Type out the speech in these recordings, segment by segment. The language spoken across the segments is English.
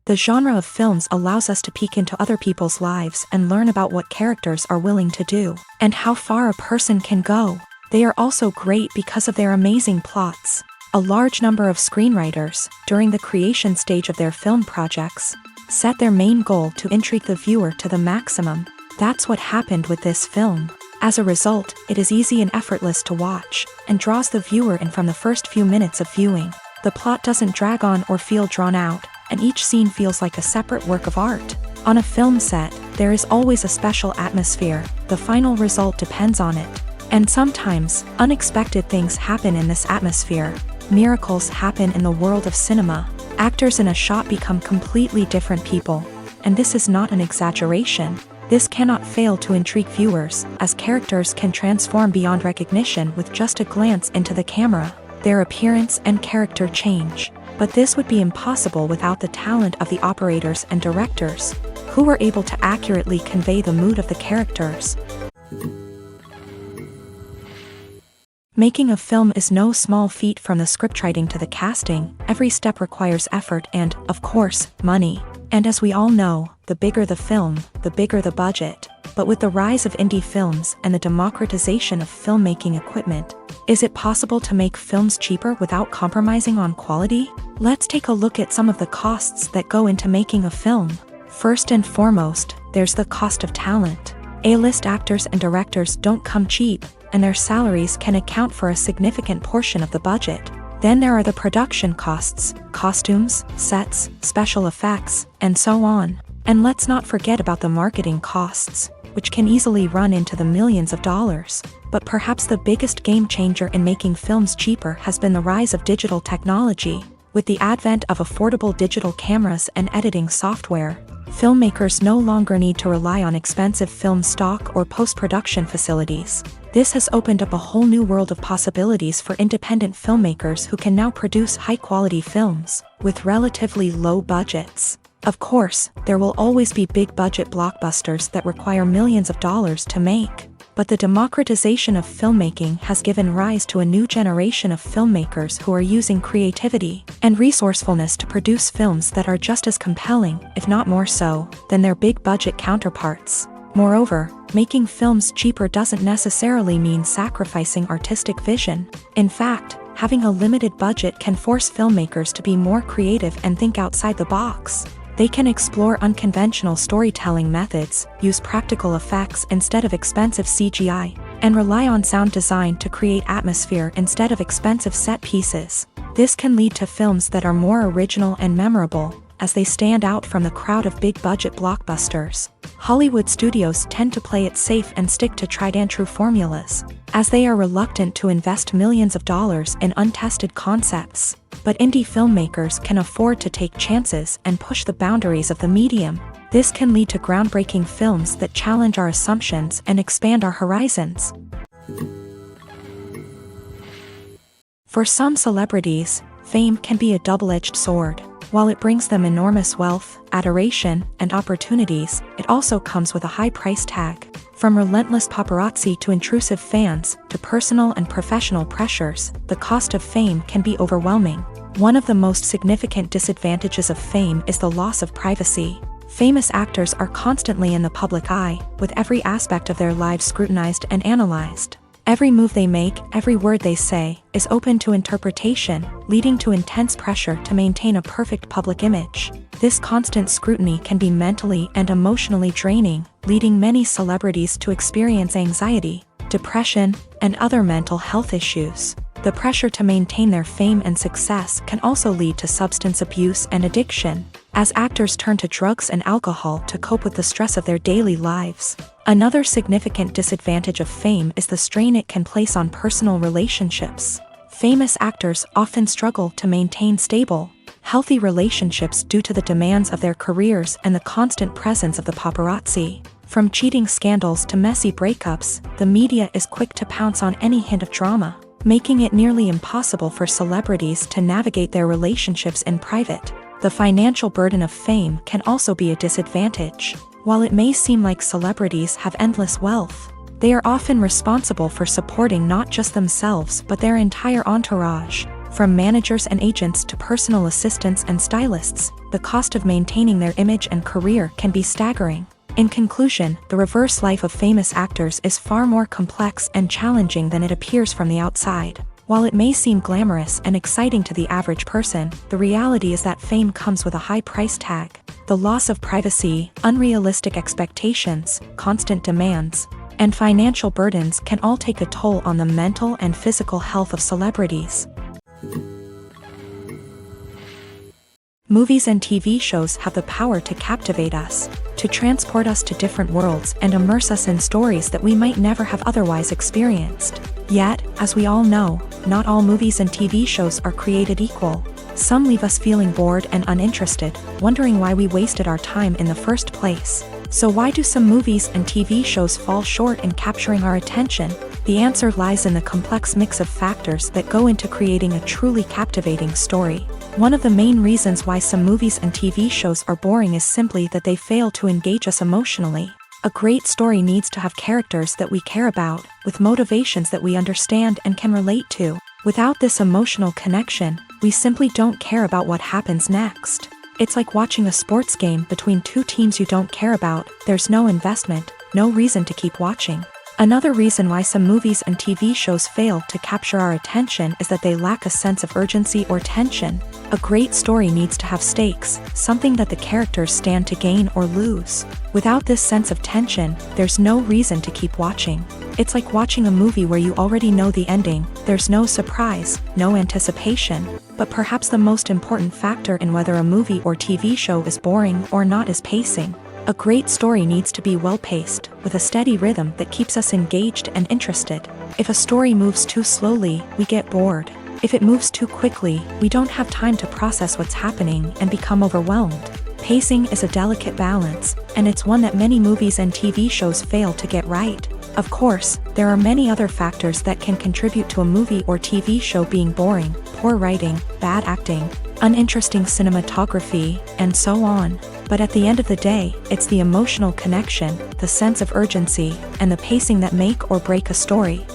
The genre of films allows us to peek into other people's lives and learn about what characters are willing to do, and how far a person can go. They are also great because of their amazing plots. A large number of screenwriters, during the creation stage of their film projects, set their main goal to intrigue the viewer to the maximum. That's what happened with this film. As a result, it is easy and effortless to watch, and draws the viewer in from the first few minutes of viewing. The plot doesn't drag on or feel drawn out, and each scene feels like a separate work of art. On a film set, there is always a special atmosphere. The final result depends on it. And sometimes, unexpected things happen in this atmosphere. Miracles happen in the world of cinema. Actors in a shot become completely different people. And this is not an exaggeration. This cannot fail to intrigue viewers, as characters can transform beyond recognition with just a glance into the camera. Their appearance and character change. But this would be impossible without the talent of the operators and directors, who were able to accurately convey the mood of the characters. Making a film is no small feat. From the scriptwriting to the casting, every step requires effort and, of course, money. And as we all know, the bigger the film, the bigger the budget. But with the rise of indie films and the democratization of filmmaking equipment, is it possible to make films cheaper without compromising on quality? Let's take a look at some of the costs that go into making a film. First and foremost, there's the cost of talent. A-list actors and directors don't come cheap, and their salaries can account for a significant portion of the budget. Then there are the production costs, costumes, sets, special effects, and so on. And let's not forget about the marketing costs, which can easily run into the millions of dollars. But perhaps the biggest game changer in making films cheaper has been the rise of digital technology. With the advent of affordable digital cameras and editing software, filmmakers no longer need to rely on expensive film stock or post-production facilities. This has opened up a whole new world of possibilities for independent filmmakers who can now produce high-quality films with relatively low budgets. Of course, there will always be big-budget blockbusters that require millions of dollars to make. But the democratization of filmmaking has given rise to a new generation of filmmakers who are using creativity and resourcefulness to produce films that are just as compelling, if not more so, than their big-budget counterparts. Moreover, making films cheaper doesn't necessarily mean sacrificing artistic vision. In fact, having a limited budget can force filmmakers to be more creative and think outside the box. They can explore unconventional storytelling methods, use practical effects instead of expensive CGI, and rely on sound design to create atmosphere instead of expensive set pieces. This can lead to films that are more original and memorable, as they stand out from the crowd of big-budget blockbusters. Hollywood studios tend to play it safe and stick to tried-and-true formulas, as they are reluctant to invest millions of dollars in untested concepts. But indie filmmakers can afford to take chances and push the boundaries of the medium. This can lead to groundbreaking films that challenge our assumptions and expand our horizons. For some celebrities, fame can be a double-edged sword. While it brings them enormous wealth, adoration, and opportunities, it also comes with a high price tag. From relentless paparazzi to intrusive fans, to personal and professional pressures, the cost of fame can be overwhelming. One of the most significant disadvantages of fame is the loss of privacy. Famous actors are constantly in the public eye, with every aspect of their lives scrutinized and analyzed. Every move they make, every word they say, is open to interpretation, leading to intense pressure to maintain a perfect public image. This constant scrutiny can be mentally and emotionally draining, leading many celebrities to experience anxiety, depression, and other mental health issues. The pressure to maintain their fame and success can also lead to substance abuse and addiction, as actors turn to drugs and alcohol to cope with the stress of their daily lives. Another significant disadvantage of fame is the strain it can place on personal relationships. Famous actors often struggle to maintain stable, healthy relationships due to the demands of their careers and the constant presence of the paparazzi. From cheating scandals to messy breakups, the media is quick to pounce on any hint of drama, making it nearly impossible for celebrities to navigate their relationships in private. The financial burden of fame can also be a disadvantage. While it may seem like celebrities have endless wealth, they are often responsible for supporting not just themselves but their entire entourage. From managers and agents to personal assistants and stylists, the cost of maintaining their image and career can be staggering. In conclusion, the reverse life of famous actors is far more complex and challenging than it appears from the outside. While it may seem glamorous and exciting to the average person, the reality is that fame comes with a high price tag. The loss of privacy, unrealistic expectations, constant demands, and financial burdens can all take a toll on the mental and physical health of celebrities. Movies and TV shows have the power to captivate us, to transport us to different worlds and immerse us in stories that we might never have otherwise experienced. Yet, as we all know, not all movies and TV shows are created equal. Some leave us feeling bored and uninterested, wondering why we wasted our time in the first place. So why do some movies and TV shows fall short in capturing our attention? The answer lies in the complex mix of factors that go into creating a truly captivating story. One of the main reasons why some movies and TV shows are boring is simply that they fail to engage us emotionally. A great story needs to have characters that we care about, with motivations that we understand and can relate to. Without this emotional connection, we simply don't care about what happens next. It's like watching a sports game between two teams you don't care about. There's no investment, no reason to keep watching. Another reason why some movies and TV shows fail to capture our attention is that they lack a sense of urgency or tension. A great story needs to have stakes, something that the characters stand to gain or lose. Without this sense of tension, there's no reason to keep watching. It's like watching a movie where you already know the ending. There's no surprise, no anticipation. But perhaps the most important factor in whether a movie or TV show is boring or not is pacing. A great story needs to be well-paced, with a steady rhythm that keeps us engaged and interested. If a story moves too slowly, we get bored. If it moves too quickly, we don't have time to process what's happening and become overwhelmed. Pacing is a delicate balance, and it's one that many movies and TV shows fail to get right. Of course, there are many other factors that can contribute to a movie or TV show being boring: poor writing, bad acting, uninteresting cinematography, and so on. But at the end of the day, it's the emotional connection, the sense of urgency, and the pacing that make or break a story.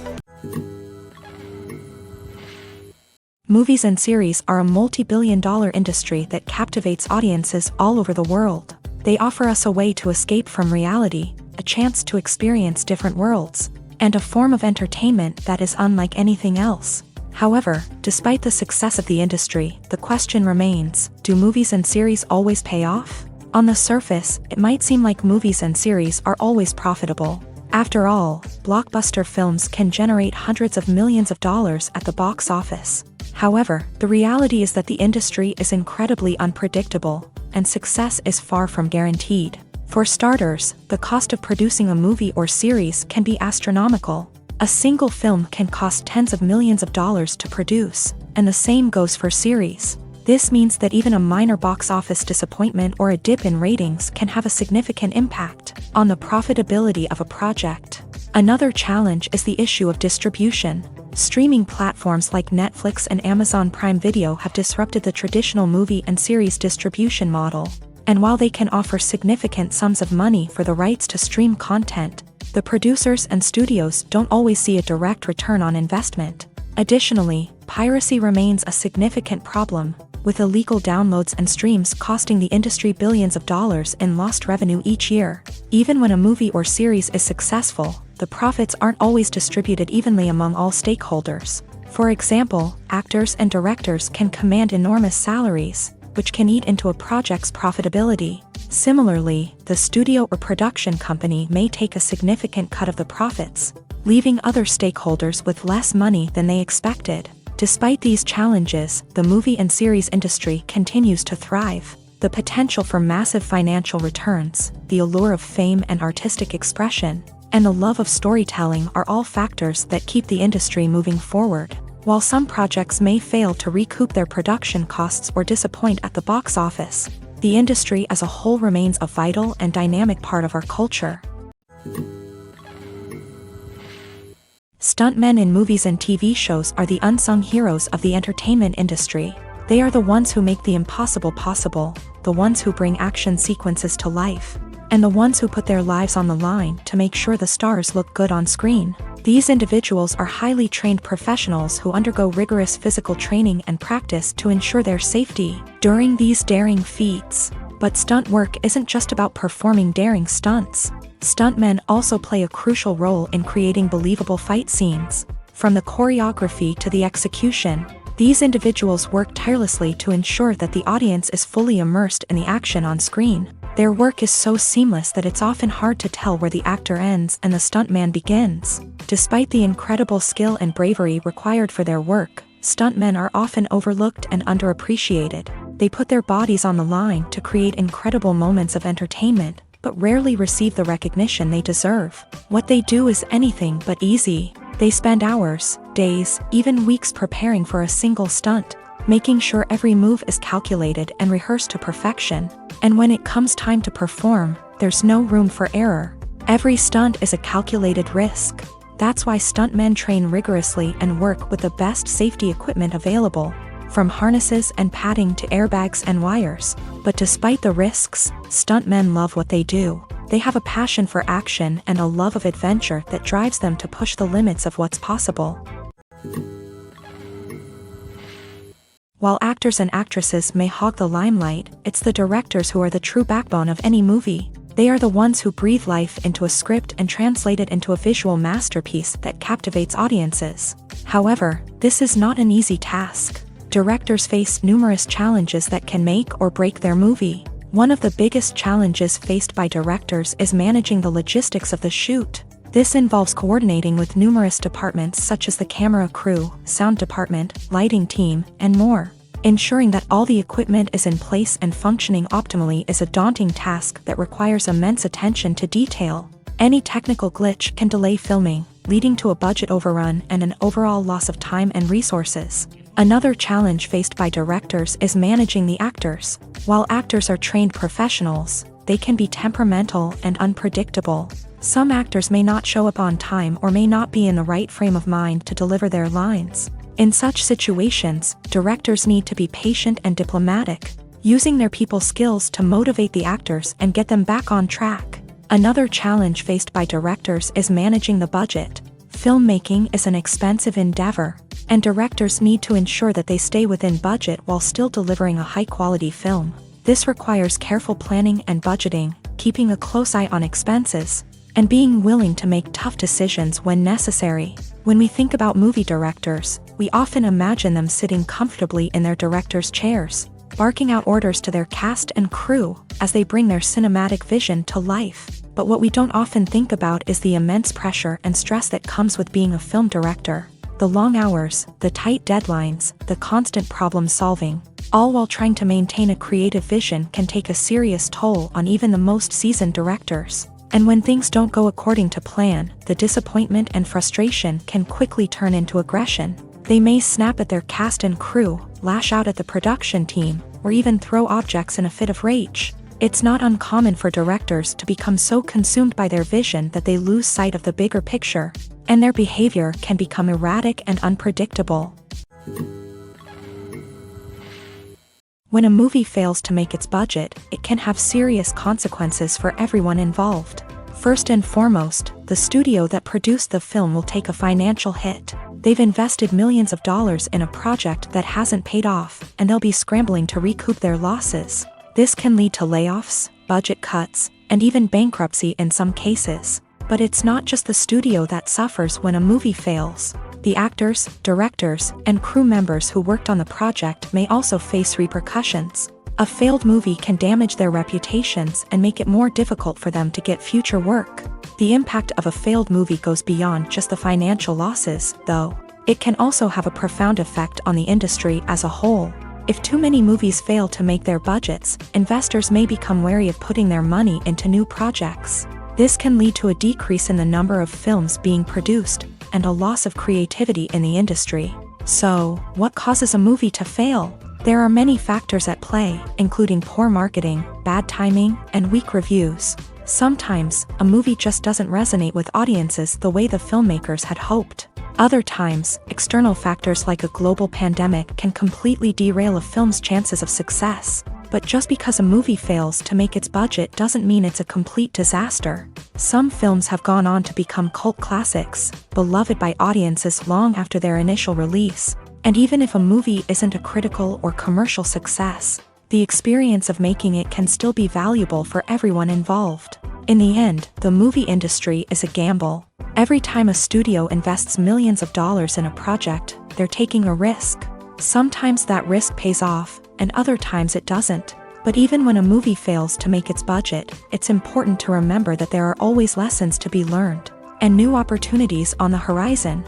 Movies and series are a multi-billion-dollar industry that captivates audiences all over the world. They offer us a way to escape from reality, a chance to experience different worlds, and a form of entertainment that is unlike anything else. However, despite the success of the industry, the question remains: do movies and series always pay off? On the surface, it might seem like movies and series are always profitable. After all, blockbuster films can generate hundreds of millions of dollars at the box office. However, the reality is that the industry is incredibly unpredictable, and success is far from guaranteed. For starters, the cost of producing a movie or series can be astronomical. A single film can cost tens of millions of dollars to produce, and the same goes for series. This means that even a minor box office disappointment or a dip in ratings can have a significant impact on the profitability of a project. Another challenge is the issue of distribution. Streaming platforms like Netflix and Amazon Prime Video have disrupted the traditional movie and series distribution model. And while they can offer significant sums of money for the rights to stream content, the producers and studios don't always see a direct return on investment. Additionally, piracy remains a significant problem, with illegal downloads and streams costing the industry billions of dollars in lost revenue each year. Even when a movie or series is successful, the profits aren't always distributed evenly among all stakeholders. For example, actors and directors can command enormous salaries, which can eat into a project's profitability. Similarly, the studio or production company may take a significant cut of the profits, leaving other stakeholders with less money than they expected. Despite these challenges, the movie and series industry continues to thrive. The potential for massive financial returns, the allure of fame and artistic expression, and the love of storytelling are all factors that keep the industry moving forward. While some projects may fail to recoup their production costs or disappoint at the box office, the industry as a whole remains a vital and dynamic part of our culture. Stuntmen in movies and TV shows are the unsung heroes of the entertainment industry. They are the ones who make the impossible possible, the ones who bring action sequences to life, and the ones who put their lives on the line to make sure the stars look good on screen. These individuals are highly trained professionals who undergo rigorous physical training and practice to ensure their safety during these daring feats. But stunt work isn't just about performing daring stunts. Stuntmen also play a crucial role in creating believable fight scenes. From the choreography to the execution, these individuals work tirelessly to ensure that the audience is fully immersed in the action on screen. Their work is so seamless that it's often hard to tell where the actor ends and the stuntman begins. Despite the incredible skill and bravery required for their work, stuntmen are often overlooked and underappreciated. They put their bodies on the line to create incredible moments of entertainment, but rarely receive the recognition they deserve. What they do is anything but easy. They spend hours, days, even weeks preparing for a single stunt, making sure every move is calculated and rehearsed to perfection. And when it comes time to perform, there's no room for error. Every stunt is a calculated risk. That's why stuntmen train rigorously and work with the best safety equipment available, from harnesses and padding to airbags and wires. But despite the risks, stuntmen love what they do. They have a passion for action and a love of adventure that drives them to push the limits of what's possible. While actors and actresses may hog the limelight, it's the directors who are the true backbone of any movie. They are the ones who breathe life into a script and translate it into a visual masterpiece that captivates audiences. However, this is not an easy task. Directors face numerous challenges that can make or break their movie. One of the biggest challenges faced by directors is managing the logistics of the shoot. This involves coordinating with numerous departments such as the camera crew, sound department, lighting team, and more. Ensuring that all the equipment is in place and functioning optimally is a daunting task that requires immense attention to detail. Any technical glitch can delay filming, leading to a budget overrun and an overall loss of time and resources. Another challenge faced by directors is managing the actors. While actors are trained professionals, they can be temperamental and unpredictable. Some actors may not show up on time or may not be in the right frame of mind to deliver their lines. In such situations, directors need to be patient and diplomatic, using their people skills to motivate the actors and get them back on track. Another challenge faced by directors is managing the budget. Filmmaking is an expensive endeavor, and directors need to ensure that they stay within budget while still delivering a high-quality film. This requires careful planning and budgeting, keeping a close eye on expenses, and being willing to make tough decisions when necessary. When we think about movie directors, we often imagine them sitting comfortably in their director's chairs, barking out orders to their cast and crew as they bring their cinematic vision to life. But what we don't often think about is the immense pressure and stress that comes with being a film director. The long hours, the tight deadlines, the constant problem solving, all while trying to maintain a creative vision can take a serious toll on even the most seasoned directors. And when things don't go according to plan, the disappointment and frustration can quickly turn into aggression. They may snap at their cast and crew, lash out at the production team, or even throw objects in a fit of rage. It's not uncommon for directors to become so consumed by their vision that they lose sight of the bigger picture, and their behavior can become erratic and unpredictable. When a movie fails to make its budget, it can have serious consequences for everyone involved. First and foremost, the studio that produced the film will take a financial hit. They've invested millions of dollars in a project that hasn't paid off, and they'll be scrambling to recoup their losses. This can lead to layoffs, budget cuts, and even bankruptcy in some cases. But it's not just the studio that suffers when a movie fails. The actors, directors, and crew members who worked on the project may also face repercussions. A failed movie can damage their reputations and make it more difficult for them to get future work. The impact of a failed movie goes beyond just the financial losses, though. It can also have a profound effect on the industry as a whole. If too many movies fail to make their budgets, investors may become wary of putting their money into new projects. This can lead to a decrease in the number of films being produced, and a loss of creativity in the industry. So, what causes a movie to fail? There are many factors at play, including poor marketing, bad timing, and weak reviews. Sometimes, a movie just doesn't resonate with audiences the way the filmmakers had hoped. Other times, external factors like a global pandemic can completely derail a film's chances of success. But just because a movie fails to make its budget doesn't mean it's a complete disaster. Some films have gone on to become cult classics, beloved by audiences long after their initial release. And even if a movie isn't a critical or commercial success, the experience of making it can still be valuable for everyone involved. In the end, the movie industry is a gamble. Every time a studio invests millions of dollars in a project, they're taking a risk. Sometimes that risk pays off, and other times it doesn't. But even when a movie fails to make its budget, it's important to remember that there are always lessons to be learned, and new opportunities on the horizon.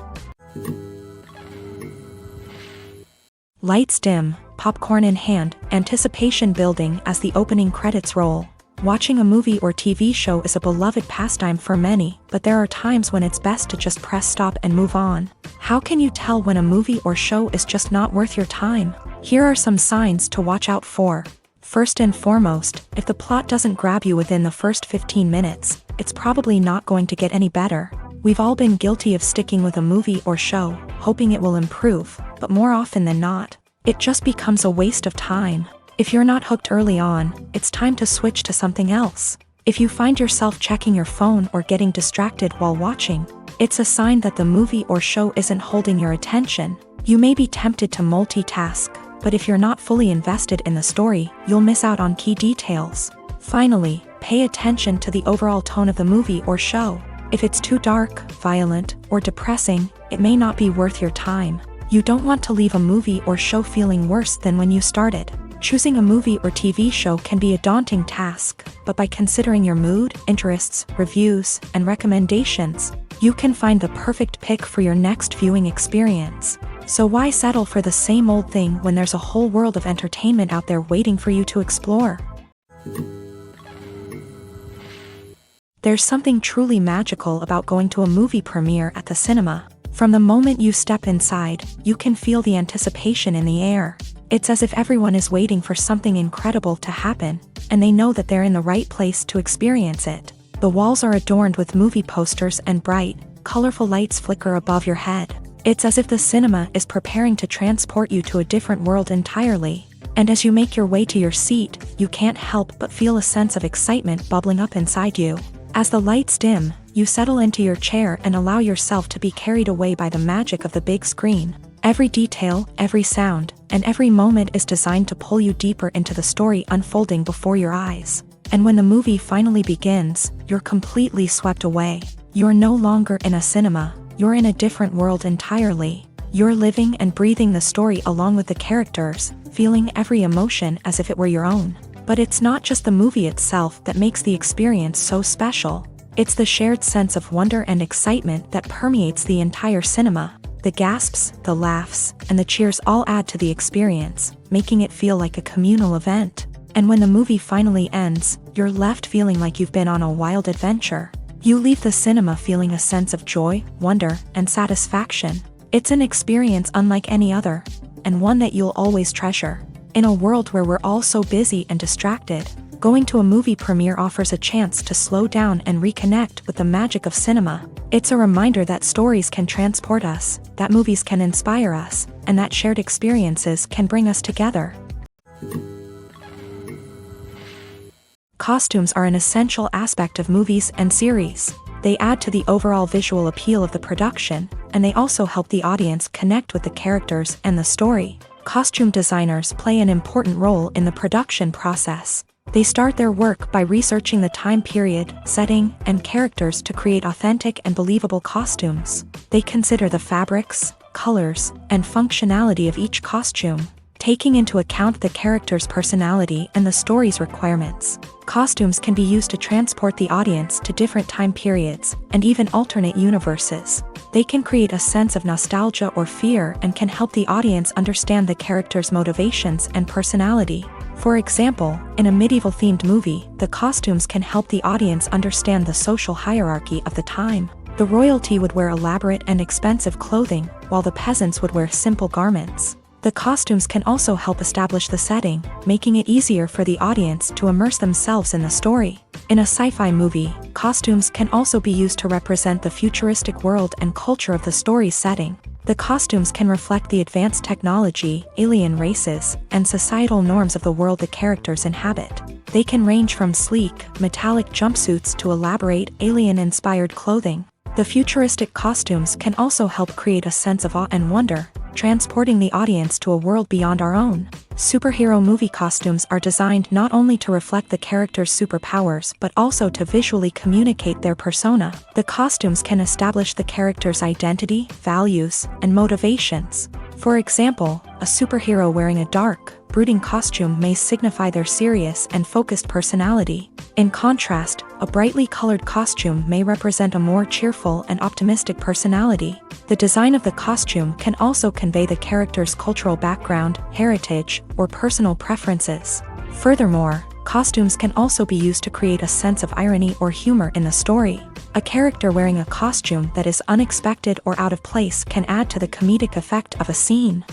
Lights dim, popcorn in hand, anticipation building as the opening credits roll. Watching a movie or TV show is a beloved pastime for many, but there are times when it's best to just press stop and move on. How can you tell when a movie or show is just not worth your time? Here are some signs to watch out for. First and foremost, if the plot doesn't grab you within the first 15 minutes, it's probably not going to get any better. We've all been guilty of sticking with a movie or show, hoping it will improve, but more often than not, it just becomes a waste of time. If you're not hooked early on, it's time to switch to something else. If you find yourself checking your phone or getting distracted while watching, it's a sign that the movie or show isn't holding your attention. You may be tempted to multitask, but if you're not fully invested in the story, you'll miss out on key details. Finally, pay attention to the overall tone of the movie or show. If it's too dark, violent, or depressing, it may not be worth your time. You don't want to leave a movie or show feeling worse than when you started. Choosing a movie or TV show can be a daunting task, but by considering your mood, interests, reviews, and recommendations, you can find the perfect pick for your next viewing experience. So why settle for the same old thing when there's a whole world of entertainment out there waiting for you to explore? There's something truly magical about going to a movie premiere at the cinema. From the moment you step inside, you can feel the anticipation in the air. It's as if everyone is waiting for something incredible to happen, and they know that they're in the right place to experience it. The walls are adorned with movie posters and bright, colorful lights flicker above your head. It's as if the cinema is preparing to transport you to a different world entirely. And as you make your way to your seat, you can't help but feel a sense of excitement bubbling up inside you. As the lights dim, you settle into your chair and allow yourself to be carried away by the magic of the big screen. Every detail, every sound, and every moment is designed to pull you deeper into the story unfolding before your eyes. And when the movie finally begins, you're completely swept away. You're no longer in a cinema, you're in a different world entirely. You're living and breathing the story along with the characters, feeling every emotion as if it were your own. But it's not just the movie itself that makes the experience so special. It's the shared sense of wonder and excitement that permeates the entire cinema. The gasps, the laughs, and the cheers all add to the experience, making it feel like a communal event. And when the movie finally ends, you're left feeling like you've been on a wild adventure. You leave the cinema feeling a sense of joy, wonder, and satisfaction. It's an experience unlike any other, and one that you'll always treasure. In a world where we're all so busy and distracted, going to a movie premiere offers a chance to slow down and reconnect with the magic of cinema. It's a reminder that stories can transport us, that movies can inspire us, and that shared experiences can bring us together. Costumes are an essential aspect of movies and series. They add to the overall visual appeal of the production, and they also help the audience connect with the characters and the story. Costume designers play an important role in the production process. They start their work by researching the time period, setting, and characters to create authentic and believable costumes. They consider the fabrics, colors, and functionality of each costume, taking into account the character's personality and the story's requirements. Costumes can be used to transport the audience to different time periods, and even alternate universes. They can create a sense of nostalgia or fear and can help the audience understand the character's motivations and personality. For example, in a medieval-themed movie, the costumes can help the audience understand the social hierarchy of the time. The royalty would wear elaborate and expensive clothing, while the peasants would wear simple garments. The costumes can also help establish the setting, making it easier for the audience to immerse themselves in the story. In a sci-fi movie, costumes can also be used to represent the futuristic world and culture of the story's setting. The costumes can reflect the advanced technology, alien races, and societal norms of the world the characters inhabit. They can range from sleek, metallic jumpsuits to elaborate, alien-inspired clothing. The futuristic costumes can also help create a sense of awe and wonder, transporting the audience to a world beyond our own. Superhero movie costumes are designed not only to reflect the character's superpowers but also to visually communicate their persona. The costumes can establish the character's identity, values, and motivations. For example, a superhero wearing a dark, brooding costume may signify their serious and focused personality. In contrast, a brightly colored costume may represent a more cheerful and optimistic personality. The design of the costume can also convey the character's cultural background, heritage, or personal preferences. Furthermore, costumes can also be used to create a sense of irony or humor in the story. A character wearing a costume that is unexpected or out of place can add to the comedic effect of a scene.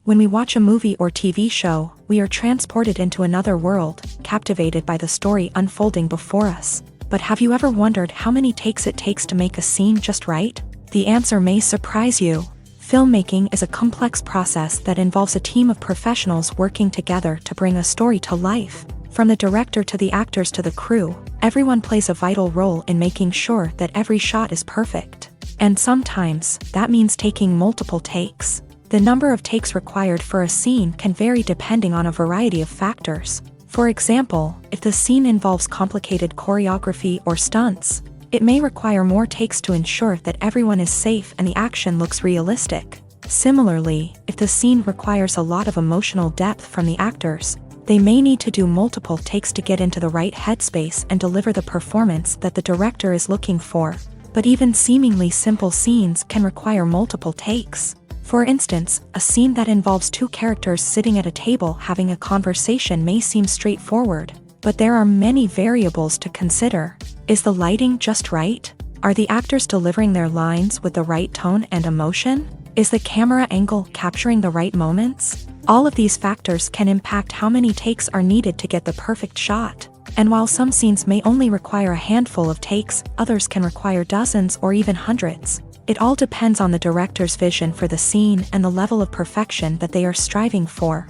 When we watch a movie or TV show, we are transported into another world, captivated by the story unfolding before us. But have you ever wondered how many takes it takes to make a scene just right? The answer may surprise you. Filmmaking is a complex process that involves a team of professionals working together to bring a story to life. From the director to the actors to the crew, everyone plays a vital role in making sure that every shot is perfect. And sometimes, that means taking multiple takes. The number of takes required for a scene can vary depending on a variety of factors. For example, if the scene involves complicated choreography or stunts, it may require more takes to ensure that everyone is safe and the action looks realistic. Similarly, if the scene requires a lot of emotional depth from the actors, they may need to do multiple takes to get into the right headspace and deliver the performance that the director is looking for. But even seemingly simple scenes can require multiple takes. For instance, a scene that involves two characters sitting at a table having a conversation may seem straightforward, but there are many variables to consider. Is the lighting just right? Are the actors delivering their lines with the right tone and emotion? Is the camera angle capturing the right moments? All of these factors can impact how many takes are needed to get the perfect shot. And while some scenes may only require a handful of takes, others can require dozens or even hundreds. It all depends on the director's vision for the scene and the level of perfection that they are striving for.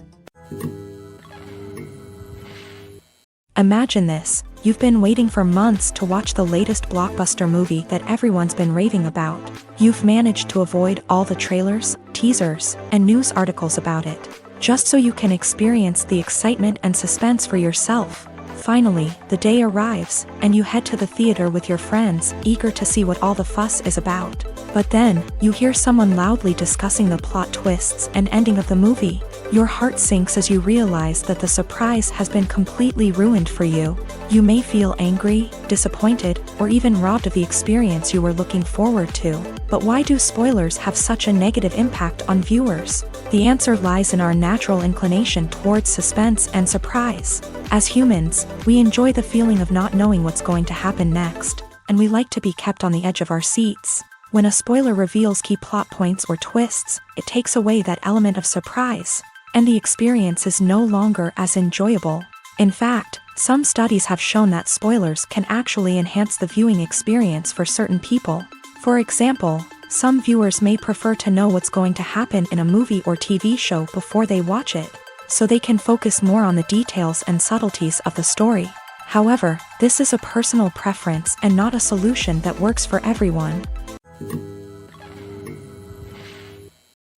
Imagine this: you've been waiting for months to watch the latest blockbuster movie that everyone's been raving about. You've managed to avoid all the trailers, teasers, and news articles about it, just so you can experience the excitement and suspense for yourself. Finally, the day arrives, and you head to the theater with your friends, eager to see what all the fuss is about. But then, you hear someone loudly discussing the plot twists and ending of the movie. Your heart sinks as you realize that the surprise has been completely ruined for you. You may feel angry, disappointed, or even robbed of the experience you were looking forward to. But why do spoilers have such a negative impact on viewers? The answer lies in our natural inclination towards suspense and surprise. As humans, we enjoy the feeling of not knowing what's going to happen next, and we like to be kept on the edge of our seats. When a spoiler reveals key plot points or twists, it takes away that element of surprise, and the experience is no longer as enjoyable. In fact, some studies have shown that spoilers can actually enhance the viewing experience for certain people. For example, some viewers may prefer to know what's going to happen in a movie or TV show before they watch it, so they can focus more on the details and subtleties of the story. However, this is a personal preference and not a solution that works for everyone.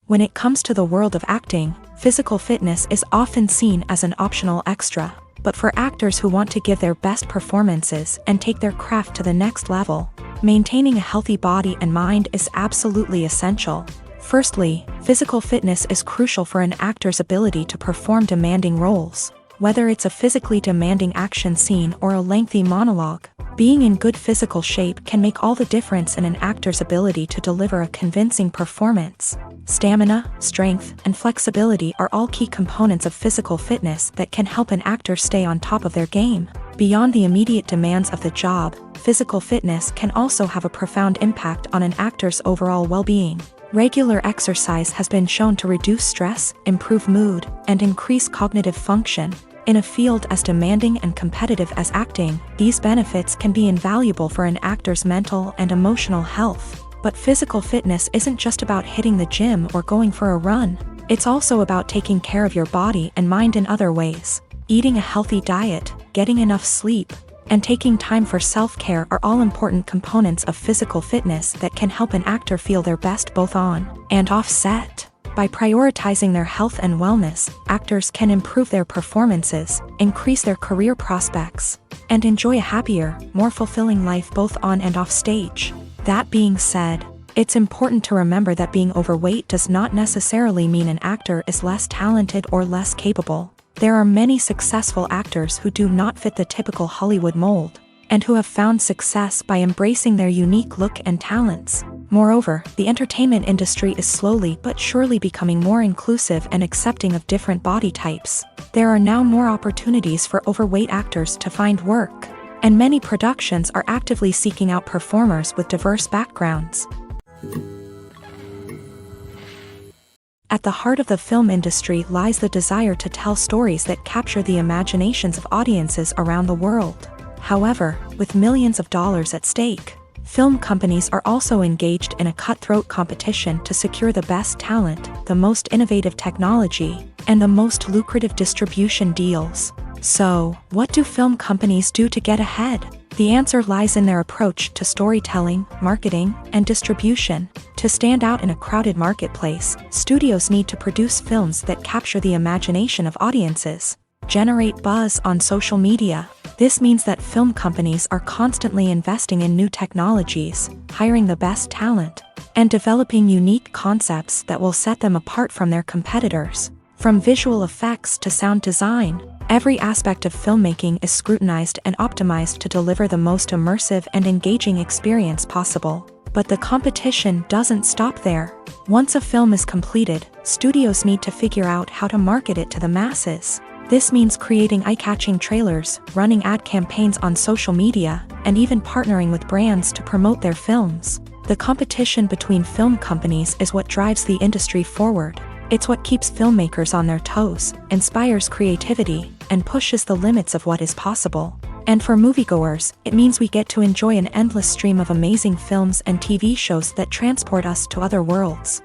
When it comes to the world of acting, physical fitness is often seen as an optional extra. But for actors who want to give their best performances and take their craft to the next level, maintaining a healthy body and mind is absolutely essential. Firstly, physical fitness is crucial for an actor's ability to perform demanding roles. Whether it's a physically demanding action scene or a lengthy monologue, being in good physical shape can make all the difference in an actor's ability to deliver a convincing performance. Stamina, strength, and flexibility are all key components of physical fitness that can help an actor stay on top of their game. Beyond the immediate demands of the job, physical fitness can also have a profound impact on an actor's overall well-being. Regular exercise has been shown to reduce stress, improve mood, and increase cognitive function. In a field as demanding and competitive as acting, these benefits can be invaluable for an actor's mental and emotional health. But physical fitness isn't just about hitting the gym or going for a run. It's also about taking care of your body and mind in other ways. Eating a healthy diet, getting enough sleep, and taking time for self-care are all important components of physical fitness that can help an actor feel their best both on and off set. By prioritizing their health and wellness, actors can improve their performances, increase their career prospects, and enjoy a happier, more fulfilling life both on and off stage. That being said, it's important to remember that being overweight does not necessarily mean an actor is less talented or less capable. There are many successful actors who do not fit the typical Hollywood mold, and who have found success by embracing their unique look and talents. Moreover, the entertainment industry is slowly but surely becoming more inclusive and accepting of different body types. There are now more opportunities for overweight actors to find work, and many productions are actively seeking out performers with diverse backgrounds. At the heart of the film industry lies the desire to tell stories that capture the imaginations of audiences around the world. However, with millions of dollars at stake, film companies are also engaged in a cutthroat competition to secure the best talent, the most innovative technology, and the most lucrative distribution deals. So, what do film companies do to get ahead? The answer lies in their approach to storytelling, marketing, and distribution. To stand out in a crowded marketplace, studios need to produce films that capture the imagination of audiences, generate buzz on social media. This means that film companies are constantly investing in new technologies, hiring the best talent, and developing unique concepts that will set them apart from their competitors. From visual effects to sound design, every aspect of filmmaking is scrutinized and optimized to deliver the most immersive and engaging experience possible. But the competition doesn't stop there. Once a film is completed, studios need to figure out how to market it to the masses. This means creating eye-catching trailers, running ad campaigns on social media, and even partnering with brands to promote their films. The competition between film companies is what drives the industry forward. It's what keeps filmmakers on their toes, inspires creativity, and pushes the limits of what is possible. And for moviegoers, it means we get to enjoy an endless stream of amazing films and TV shows that transport us to other worlds.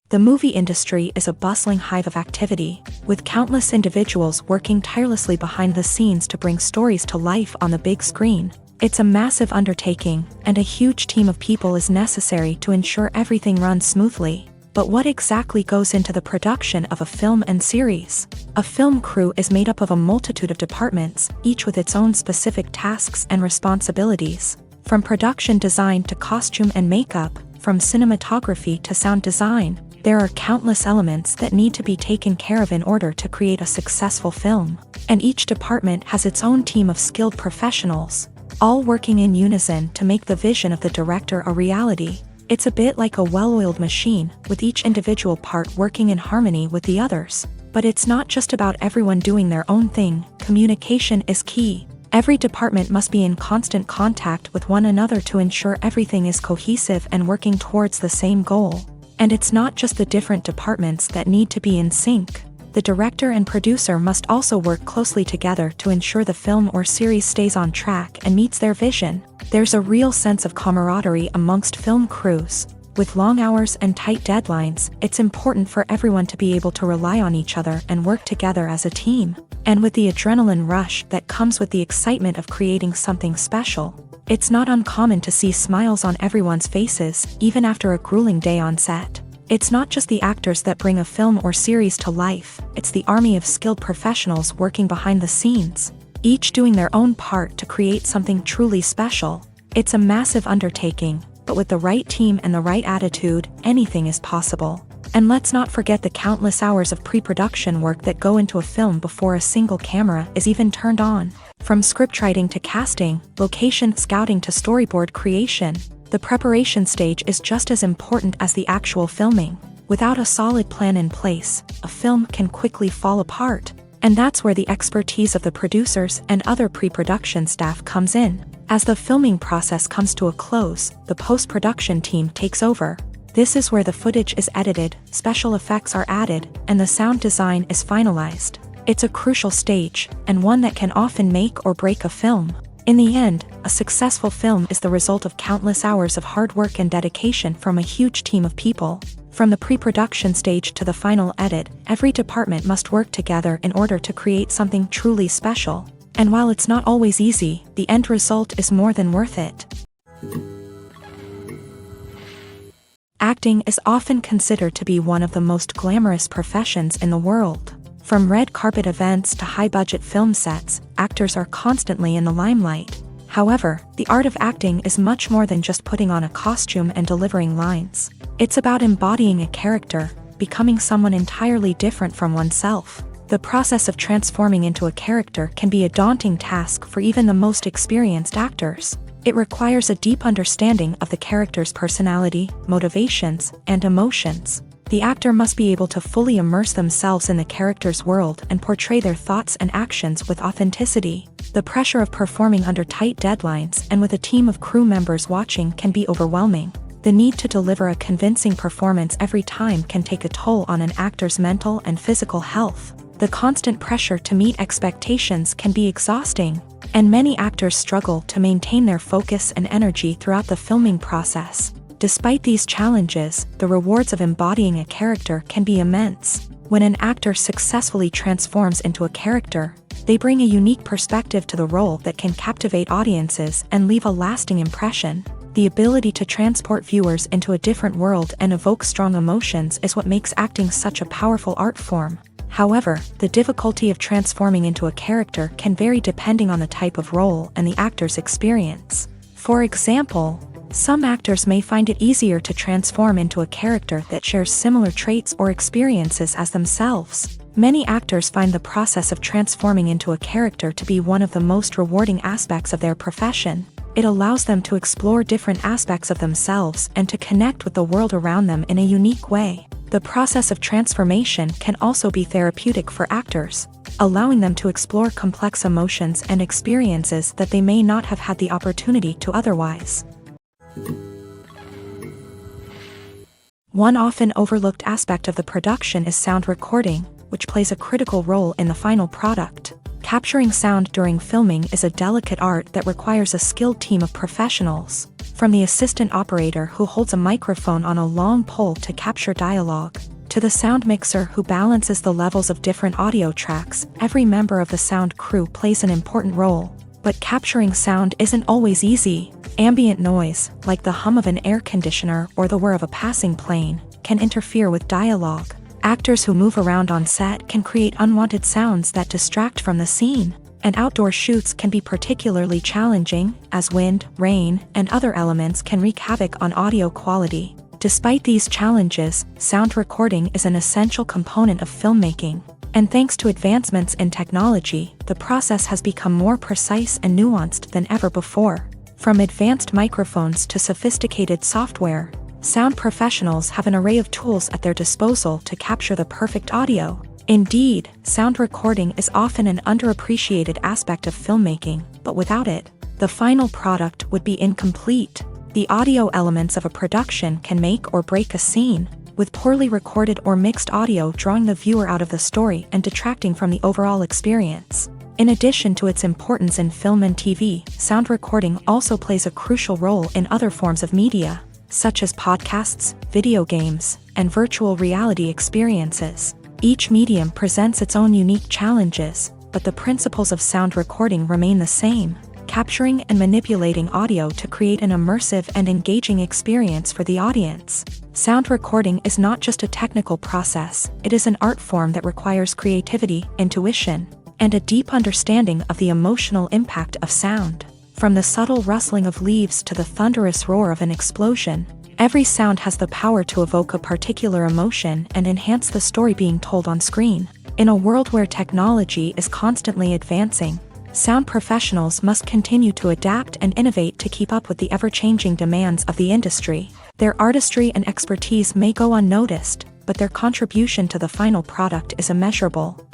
The movie industry is a bustling hive of activity, with countless individuals working tirelessly behind the scenes to bring stories to life on the big screen. It's a massive undertaking, and a huge team of people is necessary to ensure everything runs smoothly. But what exactly goes into the production of a film and series? A film crew is made up of a multitude of departments, each with its own specific tasks and responsibilities. From production design to costume and makeup, from cinematography to sound design, there are countless elements that need to be taken care of in order to create a successful film. And each department has its own team of skilled professionals, all working in unison to make the vision of the director a reality. It's a bit like a well-oiled machine, with each individual part working in harmony with the others. But it's not just about everyone doing their own thing. Communication is key. Every department must be in constant contact with one another to ensure everything is cohesive and working towards the same goal. And it's not just the different departments that need to be in sync. The director and producer must also work closely together to ensure the film or series stays on track and meets their vision. There's a real sense of camaraderie amongst film crews. With long hours and tight deadlines, it's important for everyone to be able to rely on each other and work together as a team. And with the adrenaline rush that comes with the excitement of creating something special, it's not uncommon to see smiles on everyone's faces, even after a grueling day on set. It's not just the actors that bring a film or series to life, it's the army of skilled professionals working behind the scenes, each doing their own part to create something truly special. It's a massive undertaking, but with the right team and the right attitude, anything is possible. And let's not forget the countless hours of pre-production work that go into a film before a single camera is even turned on. From scriptwriting to casting, location scouting to storyboard creation, the preparation stage is just as important as the actual filming. Without a solid plan in place, a film can quickly fall apart. And that's where the expertise of the producers and other pre-production staff comes in. As the filming process comes to a close, the post-production team takes over. This is where the footage is edited, special effects are added, and the sound design is finalized. It's a crucial stage, and one that can often make or break a film. In the end, a successful film is the result of countless hours of hard work and dedication from a huge team of people. From the pre-production stage to the final edit, every department must work together in order to create something truly special. And while it's not always easy, the end result is more than worth it. Acting is often considered to be one of the most glamorous professions in the world. From red carpet events to high-budget film sets, actors are constantly in the limelight. However, the art of acting is much more than just putting on a costume and delivering lines. It's about embodying a character, becoming someone entirely different from oneself. The process of transforming into a character can be a daunting task for even the most experienced actors. It requires a deep understanding of the character's personality, motivations, and emotions. The actor must be able to fully immerse themselves in the character's world and portray their thoughts and actions with authenticity. The pressure of performing under tight deadlines and with a team of crew members watching can be overwhelming. The need to deliver a convincing performance every time can take a toll on an actor's mental and physical health. The constant pressure to meet expectations can be exhausting, and many actors struggle to maintain their focus and energy throughout the filming process. Despite these challenges, the rewards of embodying a character can be immense. When an actor successfully transforms into a character, they bring a unique perspective to the role that can captivate audiences and leave a lasting impression. The ability to transport viewers into a different world and evoke strong emotions is what makes acting such a powerful art form. However, the difficulty of transforming into a character can vary depending on the type of role and the actor's experience. For example, some actors may find it easier to transform into a character that shares similar traits or experiences as themselves. Many actors find the process of transforming into a character to be one of the most rewarding aspects of their profession. It allows them to explore different aspects of themselves and to connect with the world around them in a unique way. The process of transformation can also be therapeutic for actors, allowing them to explore complex emotions and experiences that they may not have had the opportunity to otherwise. One often overlooked aspect of the production is sound recording, which plays a critical role in the final product. Capturing sound during filming is a delicate art that requires a skilled team of professionals. From the assistant operator who holds a microphone on a long pole to capture dialogue, to the sound mixer who balances the levels of different audio tracks, every member of the sound crew plays an important role. But capturing sound isn't always easy. Ambient noise, like the hum of an air conditioner or the whir of a passing plane, can interfere with dialogue. Actors who move around on set can create unwanted sounds that distract from the scene. And outdoor shoots can be particularly challenging, as wind, rain, and other elements can wreak havoc on audio quality. Despite these challenges, sound recording is an essential component of filmmaking. And thanks to advancements in technology, the process has become more precise and nuanced than ever before. From advanced microphones to sophisticated software, sound professionals have an array of tools at their disposal to capture the perfect audio. Indeed, sound recording is often an underappreciated aspect of filmmaking, but without it, the final product would be incomplete. The audio elements of a production can make or break a scene, with poorly recorded or mixed audio drawing the viewer out of the story and detracting from the overall experience. In addition to its importance in film and TV, sound recording also plays a crucial role in other forms of media, such as podcasts, video games, and virtual reality experiences. Each medium presents its own unique challenges, but the principles of sound recording remain the same, capturing and manipulating audio to create an immersive and engaging experience for the audience. Sound recording is not just a technical process, it is an art form that requires creativity, intuition, and a deep understanding of the emotional impact of sound. From the subtle rustling of leaves to the thunderous roar of an explosion, every sound has the power to evoke a particular emotion and enhance the story being told on screen. In a world where technology is constantly advancing, sound professionals must continue to adapt and innovate to keep up with the ever-changing demands of the industry. Their artistry and expertise may go unnoticed, but their contribution to the final product is immeasurable.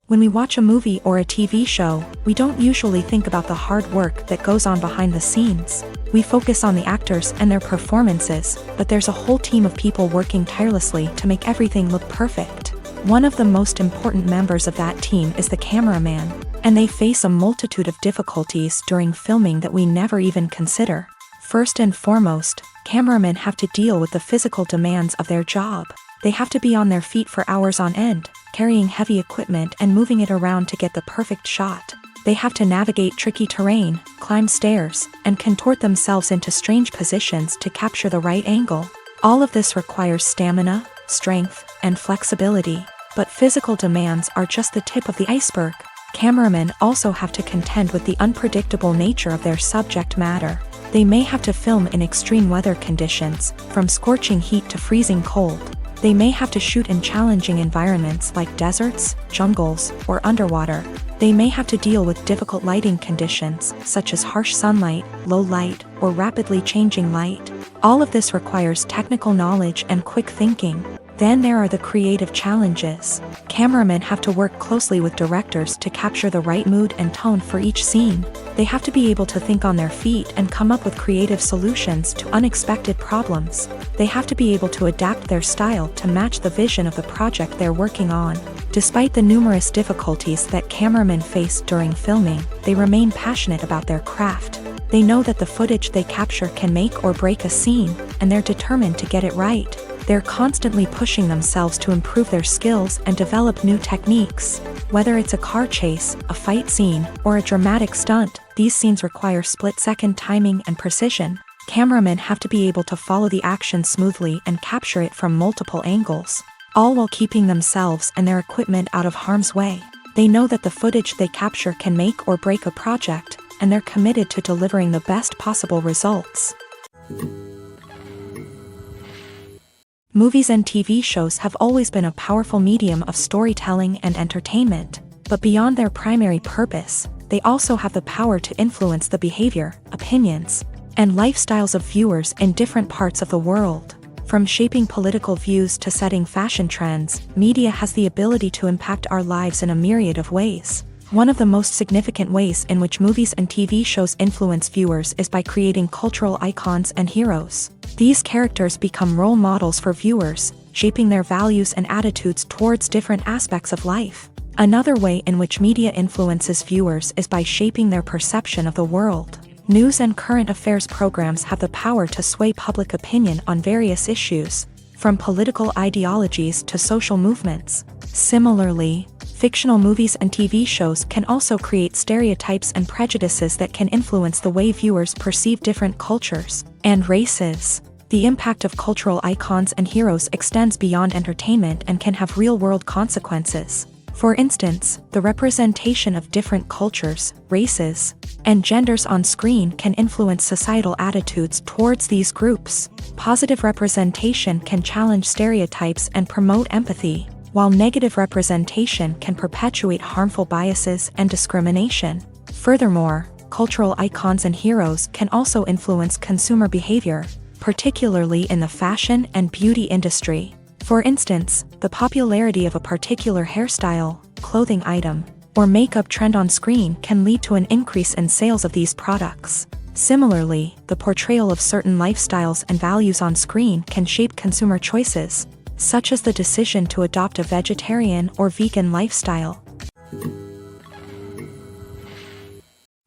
When we watch a movie or a TV show, we don't usually think about the hard work that goes on behind the scenes. We focus on the actors and their performances, but there's a whole team of people working tirelessly to make everything look perfect. One of the most important members of that team is the cameraman, and they face a multitude of difficulties during filming that we never even consider. First and foremost, cameramen have to deal with the physical demands of their job. They have to be on their feet for hours on end, carrying heavy equipment and moving it around to get the perfect shot. They have to navigate tricky terrain, climb stairs, and contort themselves into strange positions to capture the right angle. All of this requires stamina, strength, and flexibility. But physical demands are just the tip of the iceberg. Cameramen also have to contend with the unpredictable nature of their subject matter. They may have to film in extreme weather conditions, from scorching heat to freezing cold. They may have to shoot in challenging environments like deserts, jungles, or underwater. They may have to deal with difficult lighting conditions, such as harsh sunlight, low light, or rapidly changing light. All of this requires technical knowledge and quick thinking. Then there are the creative challenges. Cameramen have to work closely with directors to capture the right mood and tone for each scene. They have to be able to think on their feet and come up with creative solutions to unexpected problems. They have to be able to adapt their style to match the vision of the project they're working on. Despite the numerous difficulties that cameramen face during filming, they remain passionate about their craft. They know that the footage they capture can make or break a scene, and they're determined to get it right. They're constantly pushing themselves to improve their skills and develop new techniques. Whether it's a car chase, a fight scene, or a dramatic stunt, these scenes require split-second timing and precision. Cameramen have to be able to follow the action smoothly and capture it from multiple angles, all while keeping themselves and their equipment out of harm's way. They know that the footage they capture can make or break a project, and they're committed to delivering the best possible results. Movies and TV shows have always been a powerful medium of storytelling and entertainment, but beyond their primary purpose, they also have the power to influence the behavior, opinions, and lifestyles of viewers in different parts of the world. From shaping political views to setting fashion trends, media has the ability to impact our lives in a myriad of ways. One of the most significant ways in which movies and TV shows influence viewers is by creating cultural icons and heroes. These characters become role models for viewers, shaping their values and attitudes towards different aspects of life. Another way in which media influences viewers is by shaping their perception of the world. News and current affairs programs have the power to sway public opinion on various issues, from political ideologies to social movements. Similarly, fictional movies and TV shows can also create stereotypes and prejudices that can influence the way viewers perceive different cultures and races. The impact of cultural icons and heroes extends beyond entertainment and can have real-world consequences. For instance, the representation of different cultures, races, and genders on screen can influence societal attitudes towards these groups. Positive representation can challenge stereotypes and promote empathy, while negative representation can perpetuate harmful biases and discrimination. Furthermore, cultural icons and heroes can also influence consumer behavior, particularly in the fashion and beauty industry. For instance, the popularity of a particular hairstyle, clothing item, or makeup trend on screen can lead to an increase in sales of these products. Similarly, the portrayal of certain lifestyles and values on screen can shape consumer choices, such as the decision to adopt a vegetarian or vegan lifestyle.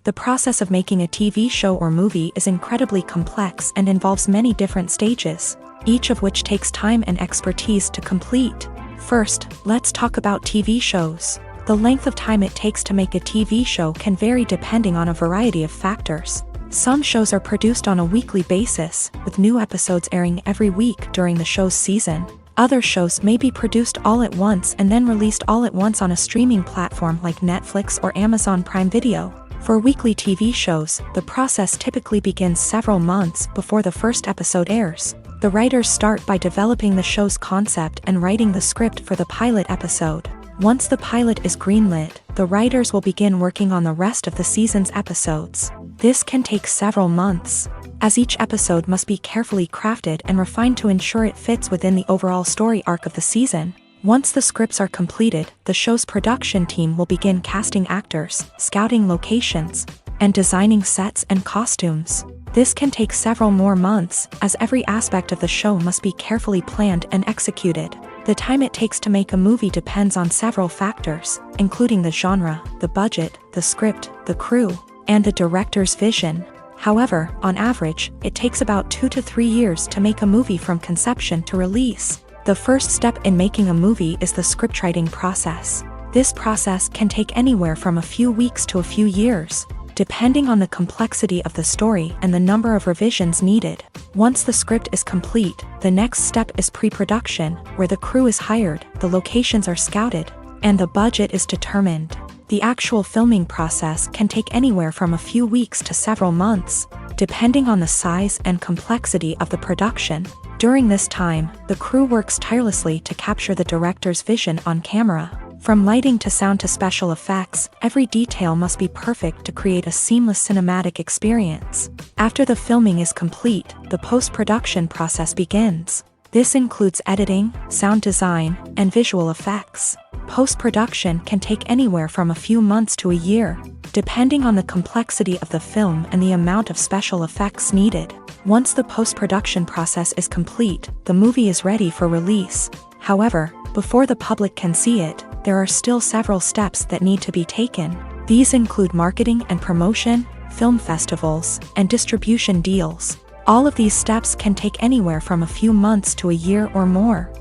The process of making a TV show or movie is incredibly complex and involves many different stages, each of which takes time and expertise to complete. First, let's talk about TV shows. The length of time it takes to make a TV show can vary depending on a variety of factors. Some shows are produced on a weekly basis, with new episodes airing every week during the show's season. Other shows may be produced all at once and then released all at once on a streaming platform like Netflix or Amazon Prime Video. For weekly TV shows, the process typically begins several months before the first episode airs. The writers start by developing the show's concept and writing the script for the pilot episode. Once the pilot is greenlit, the writers will begin working on the rest of the season's episodes. This can take several months, as each episode must be carefully crafted and refined to ensure it fits within the overall story arc of the season. Once the scripts are completed, the show's production team will begin casting actors, scouting locations, and designing sets and costumes. This can take several more months, as every aspect of the show must be carefully planned and executed. The time it takes to make a movie depends on several factors, including the genre, the budget, the script, the crew, and the director's vision. However, on average, it takes about 2 to 3 years to make a movie from conception to release. The first step in making a movie is the scriptwriting process. This process can take anywhere from a few weeks to a few years, depending on the complexity of the story and the number of revisions needed. Once the script is complete, the next step is pre-production, where the crew is hired, the locations are scouted, and the budget is determined. The actual filming process can take anywhere from a few weeks to several months, depending on the size and complexity of the production. During this time, the crew works tirelessly to capture the director's vision on camera. From lighting to sound to special effects, every detail must be perfect to create a seamless cinematic experience. After the filming is complete, the post-production process begins. This includes editing, sound design, and visual effects. Post-production can take anywhere from a few months to a year, depending on the complexity of the film and the amount of special effects needed. Once the post-production process is complete, the movie is ready for release. However, before the public can see it, there are still several steps that need to be taken. These include marketing and promotion, film festivals, and distribution deals. All of these steps can take anywhere from a few months to a year or more.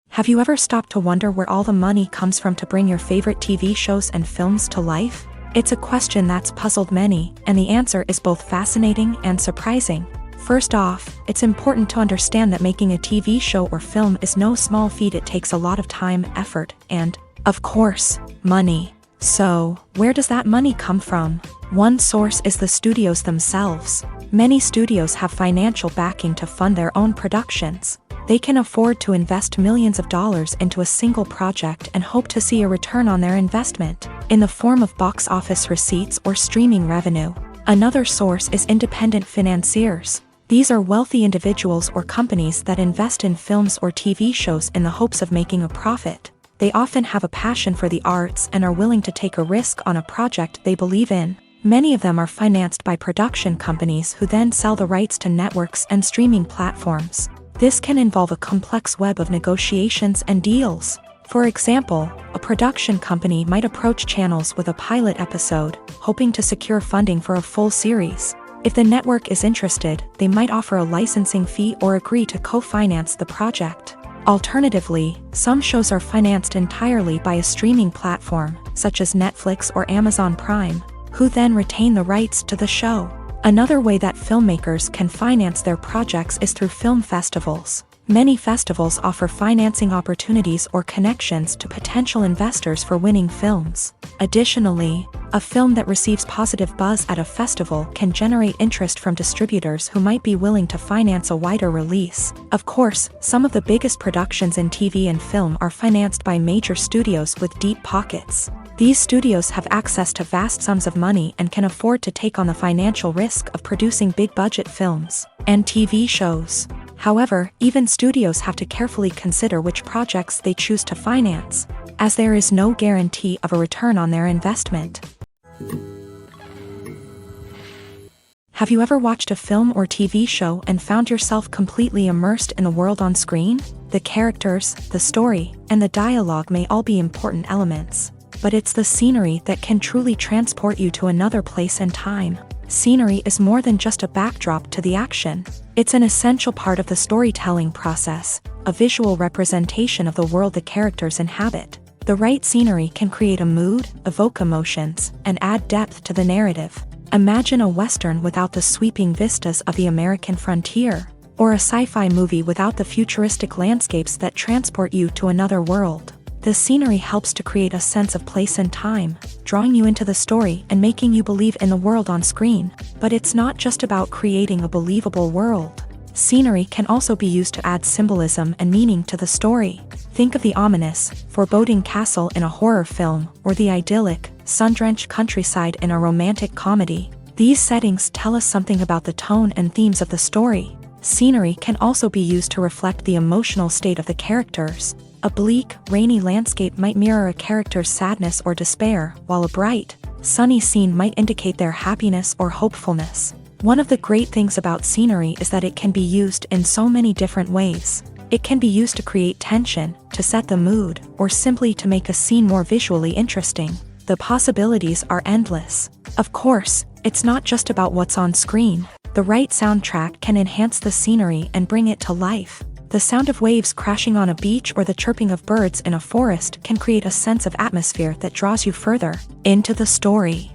Have you ever stopped to wonder where all the money comes from to bring your favorite TV shows and films to life? It's a question that's puzzled many, and the answer is both fascinating and surprising. First off, it's important to understand that making a TV show or film is no small feat. It takes a lot of time, effort, and, of course, money. So, where does that money come from? One source is the studios themselves. Many studios have financial backing to fund their own productions. They can afford to invest millions of dollars into a single project and hope to see a return on their investment, in the form of box office receipts or streaming revenue. Another source is independent financiers. These are wealthy individuals or companies that invest in films or TV shows in the hopes of making a profit. They often have a passion for the arts and are willing to take a risk on a project they believe in. Many of them are financed by production companies who then sell the rights to networks and streaming platforms. This can involve a complex web of negotiations and deals. For example, a production company might approach channels with a pilot episode, hoping to secure funding for a full series. If the network is interested, they might offer a licensing fee or agree to co-finance the project. Alternatively, some shows are financed entirely by a streaming platform, such as Netflix or Amazon Prime, who then retain the rights to the show. Another way that filmmakers can finance their projects is through film festivals. Many festivals offer financing opportunities or connections to potential investors for winning films. Additionally, a film that receives positive buzz at a festival can generate interest from distributors who might be willing to finance a wider release. Of course, some of the biggest productions in TV and film are financed by major studios with deep pockets. These studios have access to vast sums of money and can afford to take on the financial risk of producing big-budget films and TV shows. However, even studios have to carefully consider which projects they choose to finance, as there is no guarantee of a return on their investment. Have you ever watched a film or TV show and found yourself completely immersed in the world on screen? The characters, the story, and the dialogue may all be important elements, but it's the scenery that can truly transport you to another place and time. Scenery is more than just a backdrop to the action. It's an essential part of the storytelling process, a visual representation of the world the characters inhabit. The right scenery can create a mood, evoke emotions, and add depth to the narrative. Imagine a Western without the sweeping vistas of the American frontier, or a sci-fi movie without the futuristic landscapes that transport you to another world. The scenery helps to create a sense of place and time, drawing you into the story and making you believe in the world on screen. But it's not just about creating a believable world. Scenery can also be used to add symbolism and meaning to the story. Think of the ominous, foreboding castle in a horror film, or the idyllic, sun-drenched countryside in a romantic comedy. These settings tell us something about the tone and themes of the story. Scenery can also be used to reflect the emotional state of the characters. A bleak, rainy landscape might mirror a character's sadness or despair, while a bright, sunny scene might indicate their happiness or hopefulness. One of the great things about scenery is that it can be used in so many different ways. It can be used to create tension, to set the mood, or simply to make a scene more visually interesting. The possibilities are endless. Of course, it's not just about what's on screen. The right soundtrack can enhance the scenery and bring it to life. The sound of waves crashing on a beach or the chirping of birds in a forest can create a sense of atmosphere that draws you further into the story.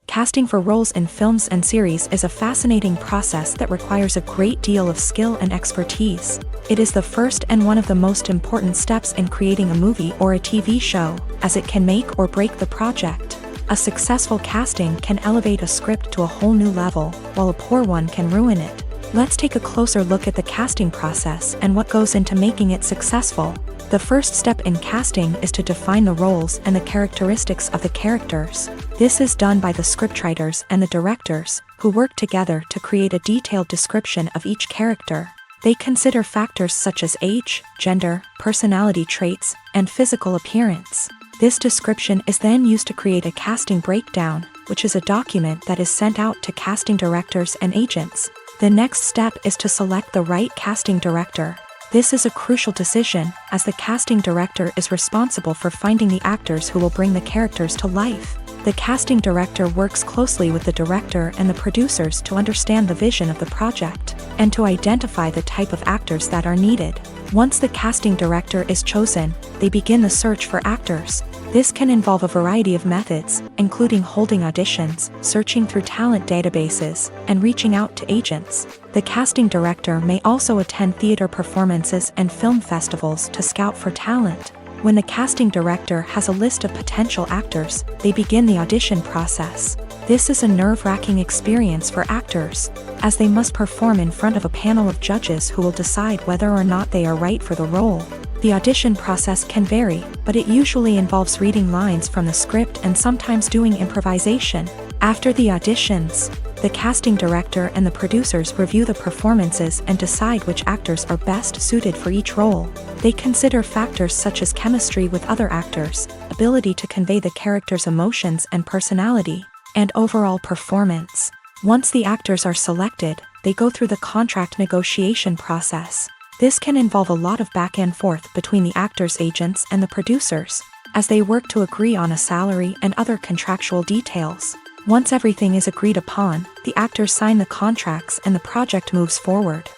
Casting for roles in films and series is a fascinating process that requires a great deal of skill and expertise. It is the first and one of the most important steps in creating a movie or a TV show, as it can make or break the project. A successful casting can elevate a script to a whole new level, while a poor one can ruin it. Let's take a closer look at the casting process and what goes into making it successful. The first step in casting is to define the roles and the characteristics of the characters. This is done by the scriptwriters and the directors, who work together to create a detailed description of each character. They consider factors such as age, gender, personality traits, and physical appearance. This description is then used to create a casting breakdown, which is a document that is sent out to casting directors and agents. The next step is to select the right casting director. This is a crucial decision, as the casting director is responsible for finding the actors who will bring the characters to life. The casting director works closely with the director and the producers to understand the vision of the project, and to identify the type of actors that are needed. Once the casting director is chosen, they begin the search for actors. This can involve a variety of methods, including holding auditions, searching through talent databases, and reaching out to agents. The casting director may also attend theater performances and film festivals to scout for talent. When the casting director has a list of potential actors, they begin the audition process. This is a nerve-wracking experience for actors, as they must perform in front of a panel of judges who will decide whether or not they are right for the role. The audition process can vary, but it usually involves reading lines from the script and sometimes doing improvisation. After the auditions, the casting director and the producers review the performances and decide which actors are best suited for each role. They consider factors such as chemistry with other actors, ability to convey the character's emotions and personality, and overall performance. Once the actors are selected, they go through the contract negotiation process. This can involve a lot of back and forth between the actors' agents and the producers, as they work to agree on a salary and other contractual details. Once everything is agreed upon, the actors sign the contracts and the project moves forward.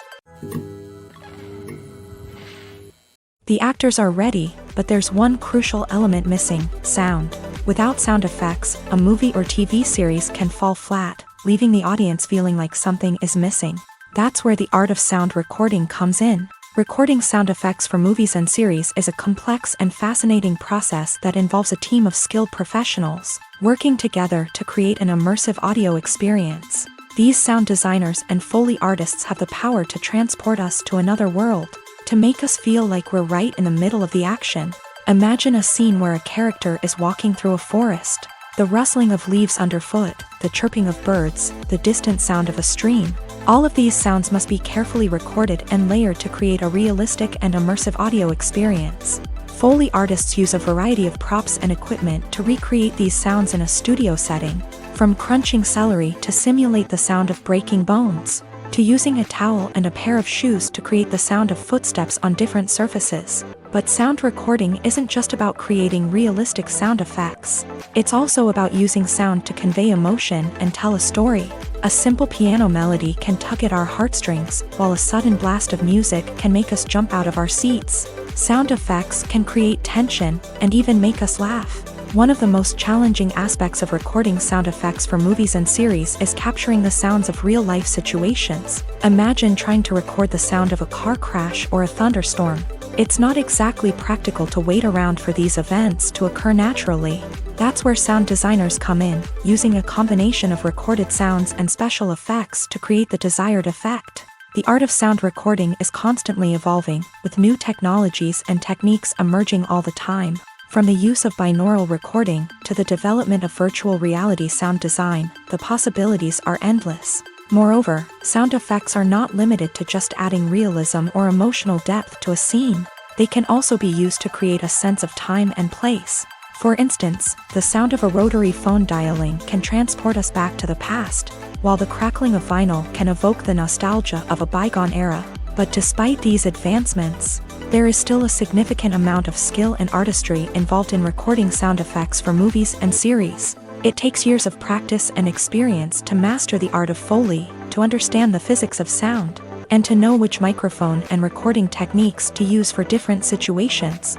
The actors are ready, but there's one crucial element missing: sound. Without sound effects, a movie or TV series can fall flat, leaving the audience feeling like something is missing. That's where the art of sound recording comes in. Recording sound effects for movies and series is a complex and fascinating process that involves a team of skilled professionals working together to create an immersive audio experience. These sound designers and Foley artists have the power to transport us to another world, to make us feel like we're right in the middle of the action. Imagine a scene where a character is walking through a forest. The rustling of leaves underfoot, the chirping of birds, the distant sound of a stream. All of these sounds must be carefully recorded and layered to create a realistic and immersive audio experience. Foley artists use a variety of props and equipment to recreate these sounds in a studio setting, from crunching celery to simulate the sound of breaking bones, to using a towel and a pair of shoes to create the sound of footsteps on different surfaces. But sound recording isn't just about creating realistic sound effects. It's also about using sound to convey emotion and tell a story. A simple piano melody can tug at our heartstrings, while a sudden blast of music can make us jump out of our seats. Sound effects can create tension and even make us laugh. One of the most challenging aspects of recording sound effects for movies and series is capturing the sounds of real-life situations. Imagine trying to record the sound of a car crash or a thunderstorm. It's not exactly practical to wait around for these events to occur naturally. That's where sound designers come in, using a combination of recorded sounds and special effects to create the desired effect. The art of sound recording is constantly evolving, with new technologies and techniques emerging all the time. From the use of binaural recording to the development of virtual reality sound design, the possibilities are endless. Moreover, sound effects are not limited to just adding realism or emotional depth to a scene. They can also be used to create a sense of time and place. For instance, the sound of a rotary phone dialing can transport us back to the past, while the crackling of vinyl can evoke the nostalgia of a bygone era. But despite these advancements, there is still a significant amount of skill and artistry involved in recording sound effects for movies and series. It takes years of practice and experience to master the art of Foley, to understand the physics of sound, and to know which microphone and recording techniques to use for different situations.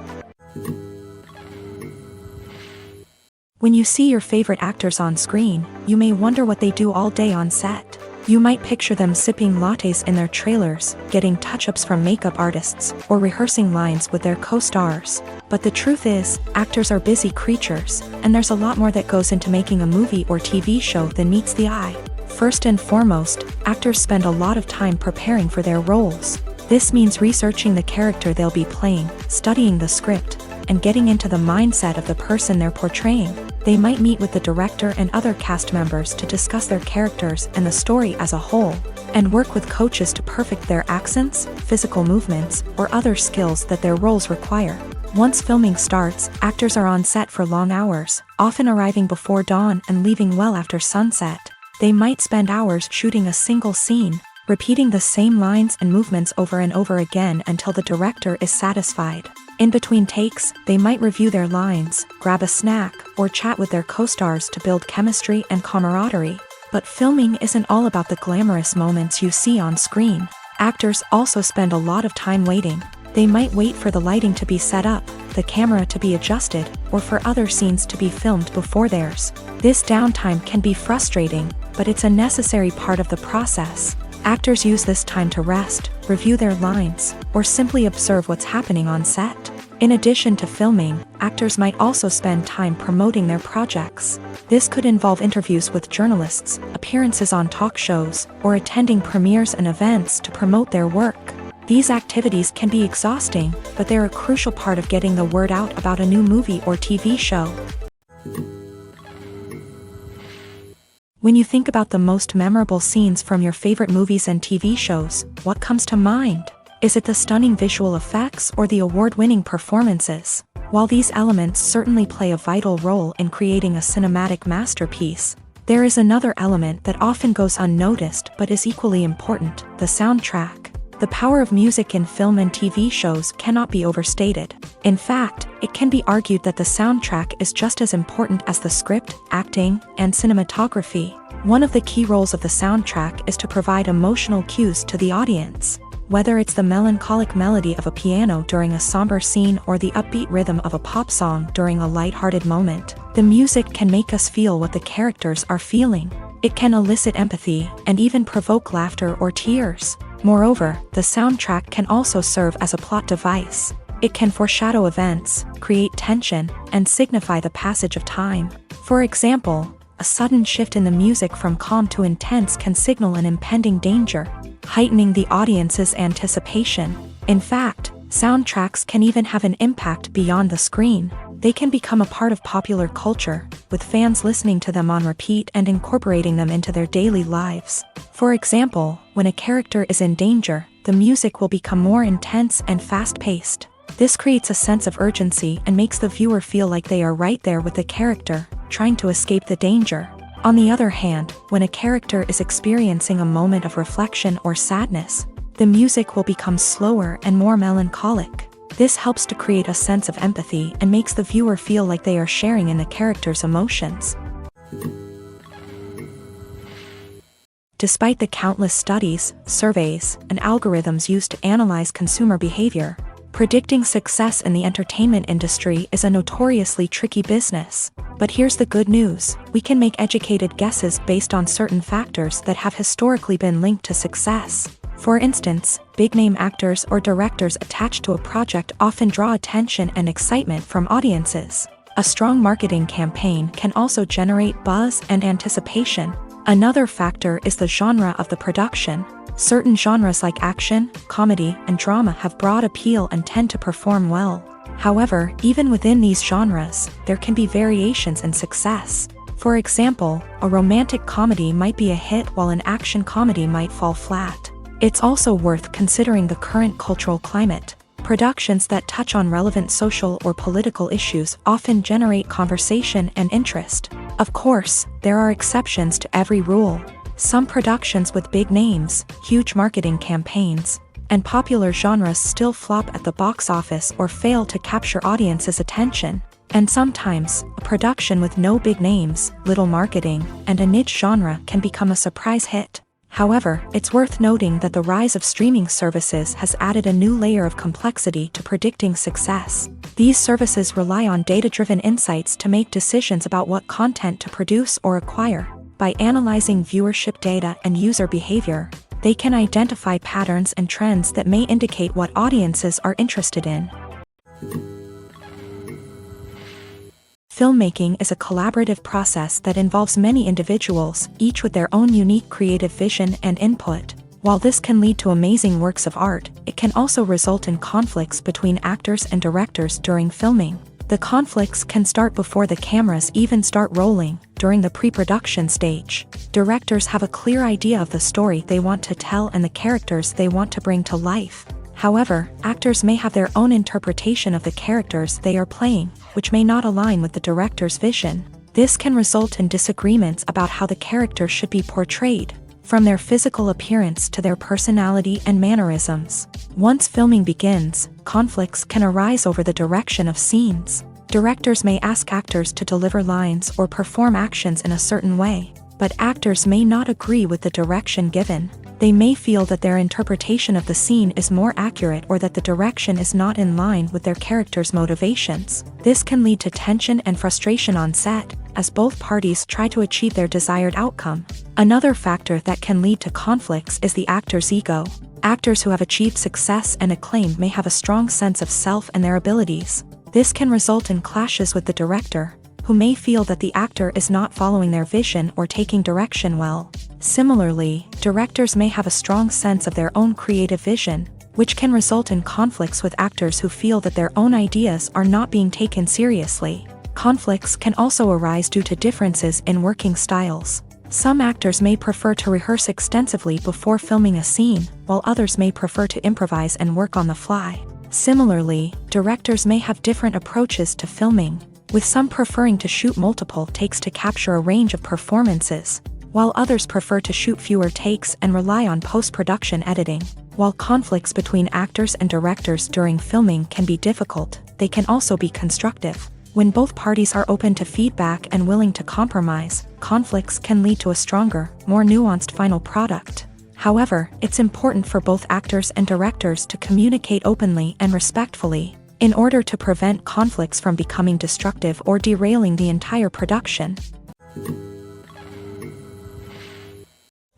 When you see your favorite actors on screen, you may wonder what they do all day on set. You might picture them sipping lattes in their trailers, getting touch-ups from makeup artists, or rehearsing lines with their co-stars. But the truth is, actors are busy creatures, and there's a lot more that goes into making a movie or TV show than meets the eye. First and foremost, actors spend a lot of time preparing for their roles. This means researching the character they'll be playing, studying the script, and getting into the mindset of the person they're portraying. They might meet with the director and other cast members to discuss their characters and the story as a whole, and work with coaches to perfect their accents, physical movements, or other skills that their roles require. Once filming starts, actors are on set for long hours, often arriving before dawn and leaving well after sunset. They might spend hours shooting a single scene, repeating the same lines and movements over and over again until the director is satisfied. In between takes, they might review their lines, grab a snack, or chat with their co-stars to build chemistry and camaraderie. But filming isn't all about the glamorous moments you see on screen. Actors also spend a lot of time waiting. They might wait for the lighting to be set up, the camera to be adjusted, or for other scenes to be filmed before theirs. This downtime can be frustrating, but it's a necessary part of the process. Actors use this time to rest, review their lines, or simply observe what's happening on set. In addition to filming, actors might also spend time promoting their projects. This could involve interviews with journalists, appearances on talk shows, or attending premieres and events to promote their work. These activities can be exhausting, but they're a crucial part of getting the word out about a new movie or TV show. When you think about the most memorable scenes from your favorite movies and TV shows, what comes to mind? Is it the stunning visual effects or the award-winning performances? While these elements certainly play a vital role in creating a cinematic masterpiece, there is another element that often goes unnoticed but is equally important: the soundtrack. The power of music in film and TV shows cannot be overstated. In fact, it can be argued that the soundtrack is just as important as the script, acting, and cinematography. One of the key roles of the soundtrack is to provide emotional cues to the audience. Whether it's the melancholic melody of a piano during a somber scene or the upbeat rhythm of a pop song during a lighthearted moment, the music can make us feel what the characters are feeling. It can elicit empathy and even provoke laughter or tears. Moreover, the soundtrack can also serve as a plot device. It can foreshadow events, create tension, and signify the passage of time. For example, a sudden shift in the music from calm to intense can signal an impending danger, heightening the audience's anticipation. In fact, soundtracks can even have an impact beyond the screen. They can become a part of popular culture, with fans listening to them on repeat and incorporating them into their daily lives. For example, when a character is in danger, the music will become more intense and fast-paced. This creates a sense of urgency and makes the viewer feel like they are right there with the character, trying to escape the danger. On the other hand, when a character is experiencing a moment of reflection or sadness, the music will become slower and more melancholic. This helps to create a sense of empathy and makes the viewer feel like they are sharing in the character's emotions. Despite the countless studies, surveys, and algorithms used to analyze consumer behavior, predicting success in the entertainment industry is a notoriously tricky business. But here's the good news: we can make educated guesses based on certain factors that have historically been linked to success. For instance, big-name actors or directors attached to a project often draw attention and excitement from audiences. A strong marketing campaign can also generate buzz and anticipation. Another factor is the genre of the production. Certain genres like action, comedy, and drama have broad appeal and tend to perform well. However, even within these genres, there can be variations in success. For example, a romantic comedy might be a hit while an action comedy might fall flat. It's also worth considering the current cultural climate. Productions that touch on relevant social or political issues often generate conversation and interest. Of course, there are exceptions to every rule. Some productions with big names, huge marketing campaigns, and popular genres still flop at the box office or fail to capture audiences' attention. And sometimes, a production with no big names, little marketing, and a niche genre can become a surprise hit. However, it's worth noting that the rise of streaming services has added a new layer of complexity to predicting success. These services rely on data-driven insights to make decisions about what content to produce or acquire. By analyzing viewership data and user behavior, they can identify patterns and trends that may indicate what audiences are interested in. Filmmaking is a collaborative process that involves many individuals, each with their own unique creative vision and input. While this can lead to amazing works of art, it can also result in conflicts between actors and directors during filming. The conflicts can start before the cameras even start rolling, during the pre-production stage. Directors have a clear idea of the story they want to tell and the characters they want to bring to life. However, actors may have their own interpretation of the characters they are playing, which may not align with the director's vision. This can result in disagreements about how the character should be portrayed, from their physical appearance to their personality and mannerisms. Once filming begins, conflicts can arise over the direction of scenes. Directors may ask actors to deliver lines or perform actions in a certain way, but actors may not agree with the direction given. They may feel that their interpretation of the scene is more accurate or that the direction is not in line with their character's motivations. This can lead to tension and frustration on set, as both parties try to achieve their desired outcome. Another factor that can lead to conflicts is the actor's ego. Actors who have achieved success and acclaim may have a strong sense of self and their abilities. This can result in clashes with the director, who may feel that the actor is not following their vision or taking direction well. Similarly, directors may have a strong sense of their own creative vision, which can result in conflicts with actors who feel that their own ideas are not being taken seriously. Conflicts can also arise due to differences in working styles. Some actors may prefer to rehearse extensively before filming a scene, while others may prefer to improvise and work on the fly. Similarly, directors may have different approaches to filming, with some preferring to shoot multiple takes to capture a range of performances, while others prefer to shoot fewer takes and rely on post-production editing. While conflicts between actors and directors during filming can be difficult, they can also be constructive. When both parties are open to feedback and willing to compromise, conflicts can lead to a stronger, more nuanced final product. However, it's important for both actors and directors to communicate openly and respectfully, in order to prevent conflicts from becoming destructive or derailing the entire production.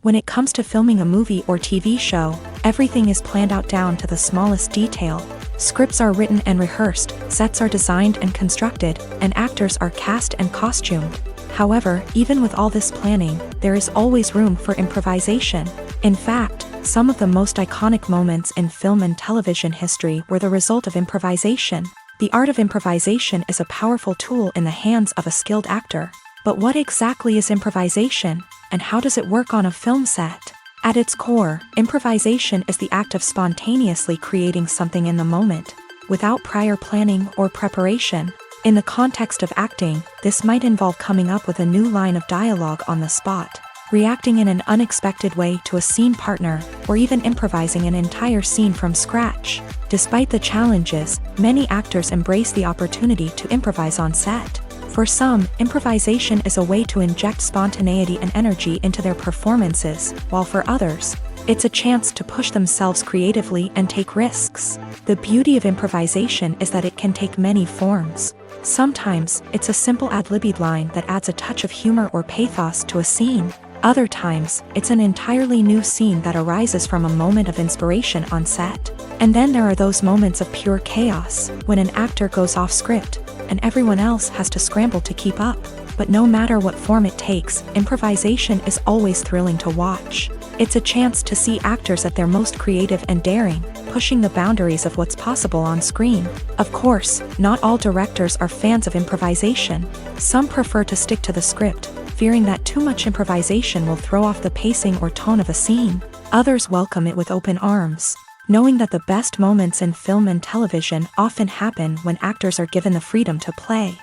When it comes to filming a movie or TV show, everything is planned out down to the smallest detail. Scripts are written and rehearsed, sets are designed and constructed, and actors are cast and costumed. However, even with all this planning, there is always room for improvisation. In fact, some of the most iconic moments in film and television history were the result of improvisation. The art of improvisation is a powerful tool in the hands of a skilled actor. But what exactly is improvisation, and how does it work on a film set? At its core, improvisation is the act of spontaneously creating something in the moment, without prior planning or preparation. In the context of acting, this might involve coming up with a new line of dialogue on the spot, reacting in an unexpected way to a scene partner, or even improvising an entire scene from scratch. Despite the challenges, many actors embrace the opportunity to improvise on set. For some, improvisation is a way to inject spontaneity and energy into their performances, while for others, it's a chance to push themselves creatively and take risks. The beauty of improvisation is that it can take many forms. Sometimes, it's a simple ad-libbed line that adds a touch of humor or pathos to a scene. Other times, it's an entirely new scene that arises from a moment of inspiration on set. And then there are those moments of pure chaos, when an actor goes off script, and everyone else has to scramble to keep up. But no matter what form it takes, improvisation is always thrilling to watch. It's a chance to see actors at their most creative and daring, pushing the boundaries of what's possible on screen. Of course, not all directors are fans of improvisation. Some prefer to stick to the script, fearing that too much improvisation will throw off the pacing or tone of a scene. Others welcome it with open arms, knowing that the best moments in film and television often happen when actors are given the freedom to play.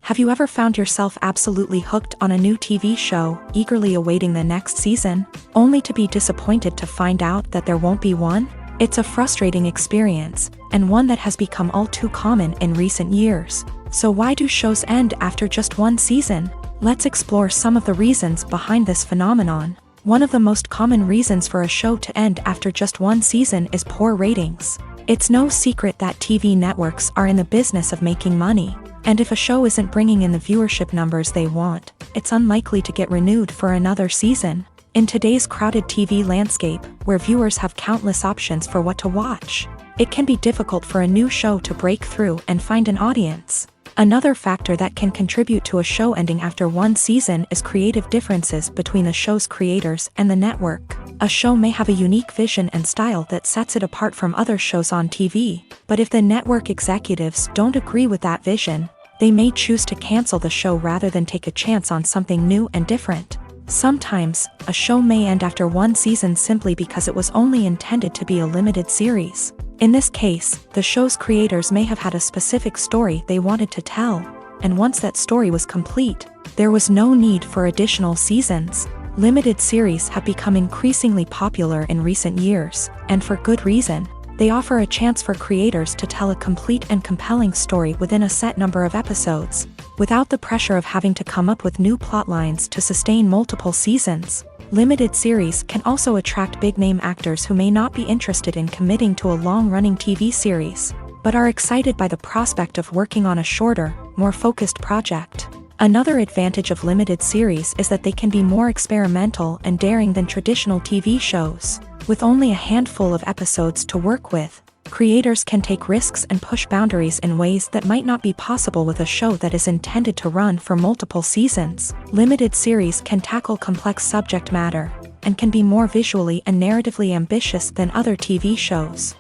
Have you ever found yourself absolutely hooked on a new TV show, eagerly awaiting the next season, only to be disappointed to find out that there won't be one? It's a frustrating experience, and one that has become all too common in recent years. So why do shows end after just one season? Let's explore some of the reasons behind this phenomenon. One of the most common reasons for a show to end after just one season is poor ratings. It's no secret that TV networks are in the business of making money. And if a show isn't bringing in the viewership numbers they want, it's unlikely to get renewed for another season. In today's crowded TV landscape, where viewers have countless options for what to watch, it can be difficult for a new show to break through and find an audience. Another factor that can contribute to a show ending after one season is creative differences between the show's creators and the network. A show may have a unique vision and style that sets it apart from other shows on TV, but if the network executives don't agree with that vision, they may choose to cancel the show rather than take a chance on something new and different. Sometimes, a show may end after one season simply because it was only intended to be a limited series. In this case, the show's creators may have had a specific story they wanted to tell, and once that story was complete, there was no need for additional seasons. Limited series have become increasingly popular in recent years, and for good reason. They offer a chance for creators to tell a complete and compelling story within a set number of episodes, without the pressure of having to come up with new plot lines to sustain multiple seasons. Limited series can also attract big-name actors who may not be interested in committing to a long-running TV series, but are excited by the prospect of working on a shorter, more focused project. Another advantage of limited series is that they can be more experimental and daring than traditional TV shows. With only a handful of episodes to work with, creators can take risks and push boundaries in ways that might not be possible with a show that is intended to run for multiple seasons. Limited series can tackle complex subject matter, and can be more visually and narratively ambitious than other TV shows.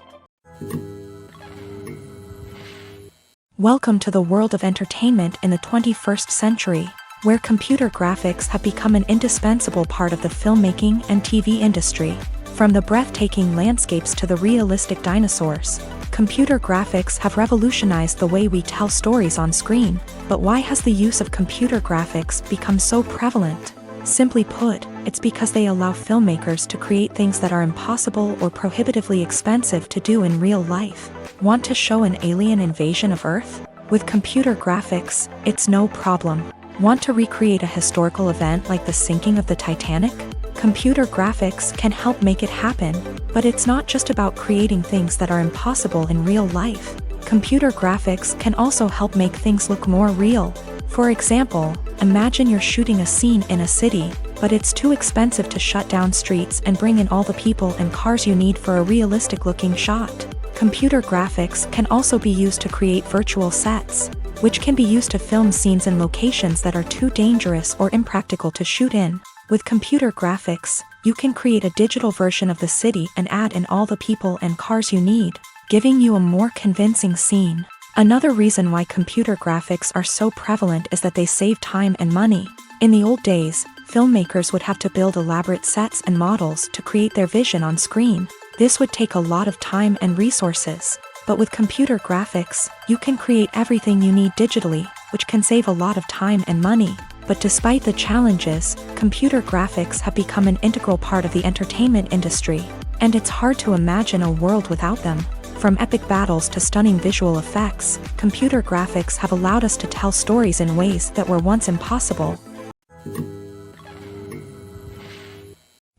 Welcome to the world of entertainment in the 21st century, where computer graphics have become an indispensable part of the filmmaking and TV industry. From the breathtaking landscapes to the realistic dinosaurs, computer graphics have revolutionized the way we tell stories on screen. But why has the use of computer graphics become so prevalent? Simply put, it's because they allow filmmakers to create things that are impossible or prohibitively expensive to do in real life. Want to show an alien invasion of Earth? With computer graphics, it's no problem. Want to recreate a historical event like the sinking of the Titanic? Computer graphics can help make it happen, but it's not just about creating things that are impossible in real life. Computer graphics can also help make things look more real. For example, imagine you're shooting a scene in a city, but it's too expensive to shut down streets and bring in all the people and cars you need for a realistic-looking shot. Computer graphics can also be used to create virtual sets, which can be used to film scenes in locations that are too dangerous or impractical to shoot in. With computer graphics, you can create a digital version of the city and add in all the people and cars you need, giving you a more convincing scene. Another reason why computer graphics are so prevalent is that they save time and money. In the old days, filmmakers would have to build elaborate sets and models to create their vision on screen. This would take a lot of time and resources. But with computer graphics, you can create everything you need digitally, which can save a lot of time and money. But despite the challenges, computer graphics have become an integral part of the entertainment industry, and it's hard to imagine a world without them. From epic battles to stunning visual effects, computer graphics have allowed us to tell stories in ways that were once impossible.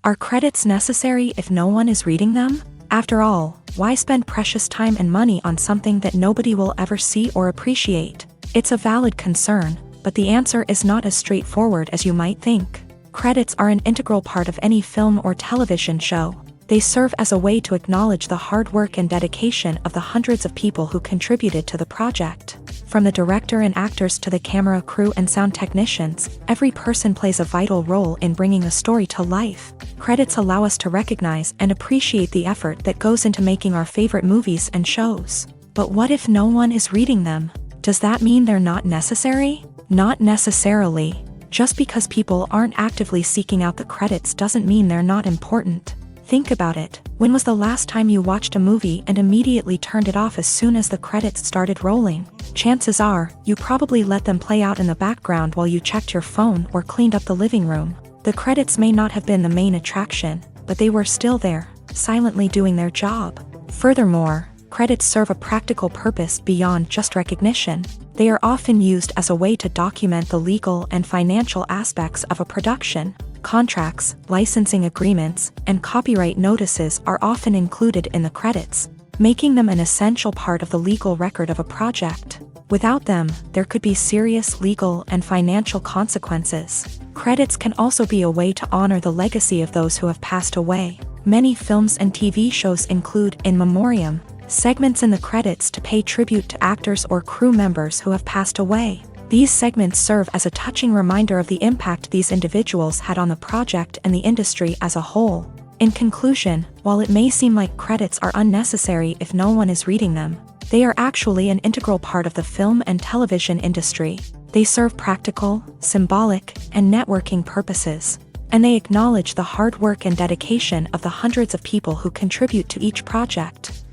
Are credits necessary if no one is reading them? After all, why spend precious time and money on something that nobody will ever see or appreciate? It's a valid concern, but the answer is not as straightforward as you might think. Credits are an integral part of any film or television show. They serve as a way to acknowledge the hard work and dedication of the hundreds of people who contributed to the project. From the director and actors to the camera crew and sound technicians, every person plays a vital role in bringing a story to life. Credits allow us to recognize and appreciate the effort that goes into making our favorite movies and shows. But what if no one is reading them? Does that mean they're not necessary? Not necessarily. Just because people aren't actively seeking out the credits doesn't mean they're not important. Think about it. When was the last time you watched a movie and immediately turned it off as soon as the credits started rolling? Chances are, you probably let them play out in the background while you checked your phone or cleaned up the living room. The credits may not have been the main attraction, but they were still there, silently doing their job. Furthermore, credits serve a practical purpose beyond just recognition. They are often used as a way to document the legal and financial aspects of a production. Contracts, licensing agreements, and copyright notices are often included in the credits, making them an essential part of the legal record of a project. Without them, there could be serious legal and financial consequences. Credits can also be a way to honor the legacy of those who have passed away. Many films and TV shows include in memoriam segments in the credits to pay tribute to actors or crew members who have passed away. These segments serve as a touching reminder of the impact these individuals had on the project and the industry as a whole. In conclusion, while it may seem like credits are unnecessary if no one is reading them, they are actually an integral part of the film and television industry. They serve practical, symbolic, and networking purposes, and they acknowledge the hard work and dedication of the hundreds of people who contribute to each project.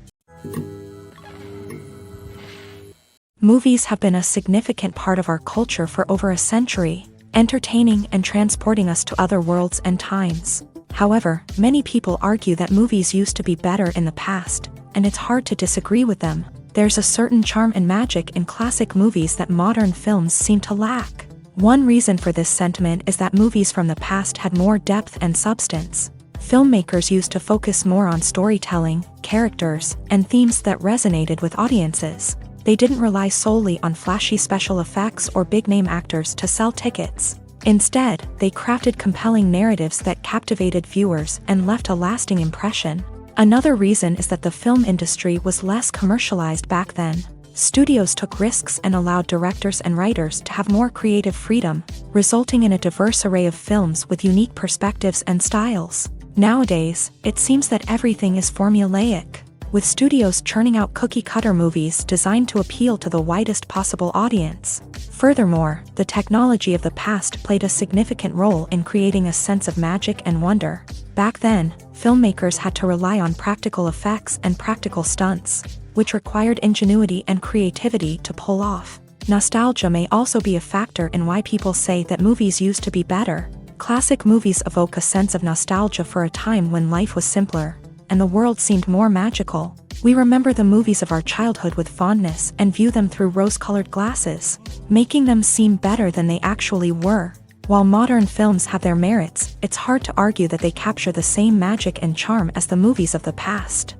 Movies have been a significant part of our culture for over a century, entertaining and transporting us to other worlds and times. However, many people argue that movies used to be better in the past, and it's hard to disagree with them. There's a certain charm and magic in classic movies that modern films seem to lack. One reason for this sentiment is that movies from the past had more depth and substance. Filmmakers used to focus more on storytelling, characters, and themes that resonated with audiences. They didn't rely solely on flashy special effects or big-name actors to sell tickets. Instead, they crafted compelling narratives that captivated viewers and left a lasting impression. Another reason is that the film industry was less commercialized back then. Studios took risks and allowed directors and writers to have more creative freedom, resulting in a diverse array of films with unique perspectives and styles. Nowadays, it seems that everything is formulaic, with studios churning out cookie-cutter movies designed to appeal to the widest possible audience. Furthermore, the technology of the past played a significant role in creating a sense of magic and wonder. Back then, filmmakers had to rely on practical effects and practical stunts, which required ingenuity and creativity to pull off. Nostalgia may also be a factor in why people say that movies used to be better. Classic movies evoke a sense of nostalgia for a time when life was simpler, and the world seemed more magical. We remember the movies of our childhood with fondness and view them through rose-colored glasses, making them seem better than they actually were. While modern films have their merits, it's hard to argue that they capture the same magic and charm as the movies of the past.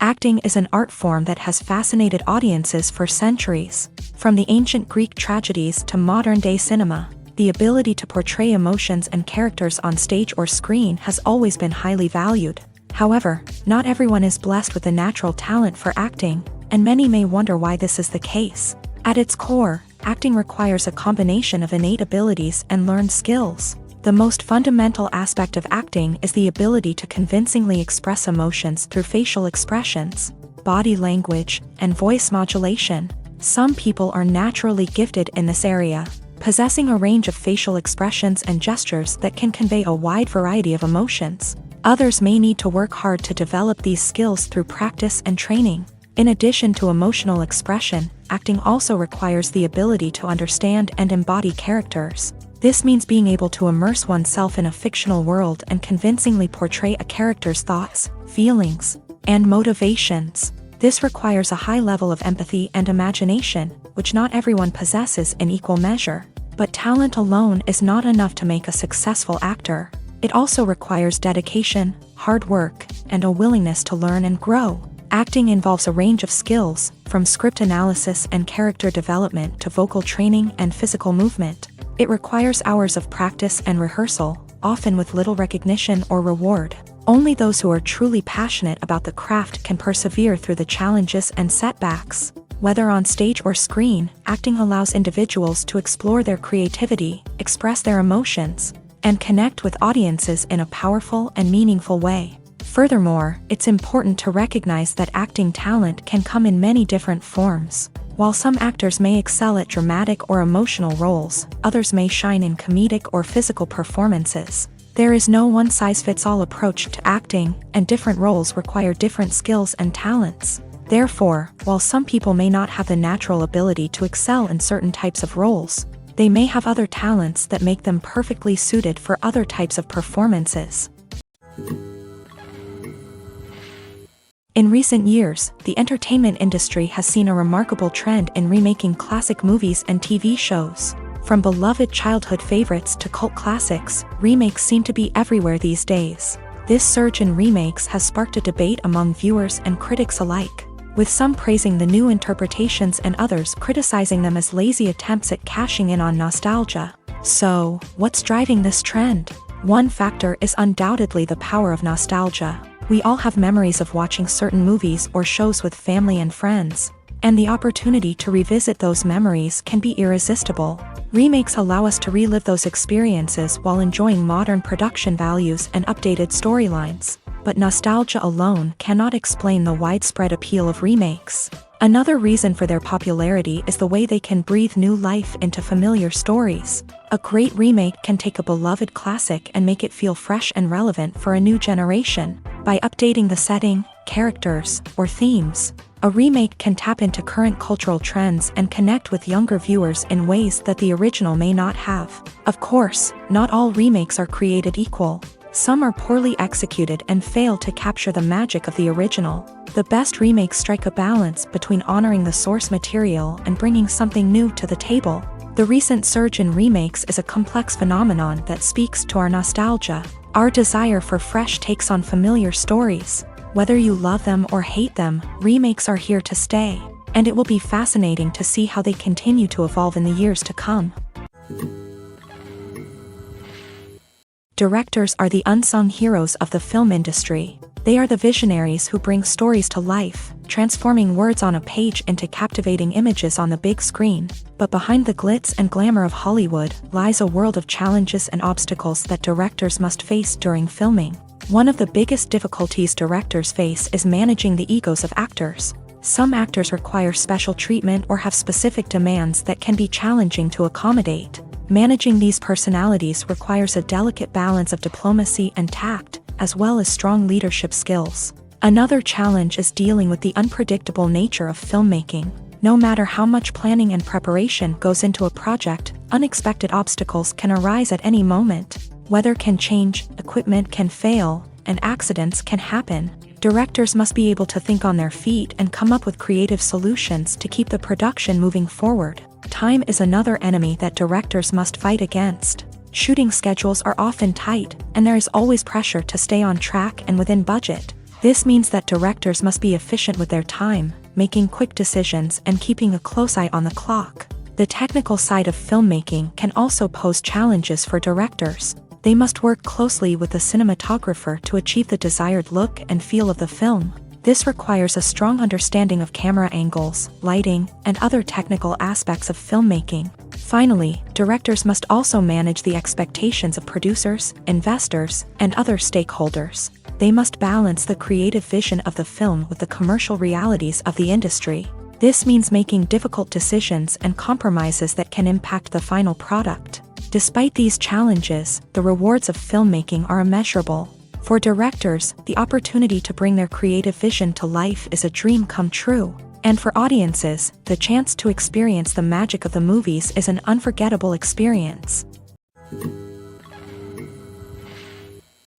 Acting is an art form that has fascinated audiences for centuries. From the ancient Greek tragedies to modern-day cinema, the ability to portray emotions and characters on stage or screen has always been highly valued. However, not everyone is blessed with the natural talent for acting, and many may wonder why this is the case. At its core, acting requires a combination of innate abilities and learned skills. The most fundamental aspect of acting is the ability to convincingly express emotions through facial expressions, body language, and voice modulation. Some people are naturally gifted in this area, possessing a range of facial expressions and gestures that can convey a wide variety of emotions. Others may need to work hard to develop these skills through practice and training. In addition to emotional expression, acting also requires the ability to understand and embody characters. This means being able to immerse oneself in a fictional world and convincingly portray a character's thoughts, feelings, and motivations. This requires a high level of empathy and imagination, which not everyone possesses in equal measure. But talent alone is not enough to make a successful actor. It also requires dedication, hard work, and a willingness to learn and grow. Acting involves a range of skills, from script analysis and character development to vocal training and physical movement. It requires hours of practice and rehearsal, often with little recognition or reward. Only those who are truly passionate about the craft can persevere through the challenges and setbacks. Whether on stage or screen, acting allows individuals to explore their creativity, express their emotions, and connect with audiences in a powerful and meaningful way. Furthermore, it's important to recognize that acting talent can come in many different forms. While some actors may excel at dramatic or emotional roles, others may shine in comedic or physical performances. There is no one-size-fits-all approach to acting, and different roles require different skills and talents. Therefore, while some people may not have the natural ability to excel in certain types of roles, they may have other talents that make them perfectly suited for other types of performances. In recent years, the entertainment industry has seen a remarkable trend in remaking classic movies and TV shows. From beloved childhood favorites to cult classics, remakes seem to be everywhere these days. This surge in remakes has sparked a debate among viewers and critics alike, with some praising the new interpretations and others criticizing them as lazy attempts at cashing in on nostalgia. So, what's driving this trend? One factor is undoubtedly the power of nostalgia. We all have memories of watching certain movies or shows with family and friends, and the opportunity to revisit those memories can be irresistible. Remakes allow us to relive those experiences while enjoying modern production values and updated storylines. But nostalgia alone cannot explain the widespread appeal of remakes. Another reason for their popularity is the way they can breathe new life into familiar stories. A great remake can take a beloved classic and make it feel fresh and relevant for a new generation. By updating the setting, characters, or themes, a remake can tap into current cultural trends and connect with younger viewers in ways that the original may not have. Of course, not all remakes are created equal. Some are poorly executed and fail to capture the magic of the original. The best remakes strike a balance between honoring the source material and bringing something new to the table. The recent surge in remakes is a complex phenomenon that speaks to our nostalgia, our desire for fresh takes on familiar stories. Whether you love them or hate them, remakes are here to stay, and it will be fascinating to see how they continue to evolve in the years to come. Directors are the unsung heroes of the film industry. They are the visionaries who bring stories to life, transforming words on a page into captivating images on the big screen. But behind the glitz and glamour of Hollywood lies a world of challenges and obstacles that directors must face during filming. One of the biggest difficulties directors face is managing the egos of actors. Some actors require special treatment or have specific demands that can be challenging to accommodate. Managing these personalities requires a delicate balance of diplomacy and tact, as well as strong leadership skills. Another challenge is dealing with the unpredictable nature of filmmaking. No matter how much planning and preparation goes into a project, unexpected obstacles can arise at any moment. Weather can change, equipment can fail, and accidents can happen. Directors must be able to think on their feet and come up with creative solutions to keep the production moving forward. Time is another enemy that directors must fight against. Shooting schedules are often tight, and there is always pressure to stay on track and within budget. This means that directors must be efficient with their time, making quick decisions and keeping a close eye on the clock. The technical side of filmmaking can also pose challenges for directors. They must work closely with the cinematographer to achieve the desired look and feel of the film. This requires a strong understanding of camera angles, lighting, and other technical aspects of filmmaking. Finally, directors must also manage the expectations of producers, investors, and other stakeholders. They must balance the creative vision of the film with the commercial realities of the industry. This means making difficult decisions and compromises that can impact the final product. Despite these challenges, the rewards of filmmaking are immeasurable. For directors, the opportunity to bring their creative vision to life is a dream come true. And for audiences, the chance to experience the magic of the movies is an unforgettable experience.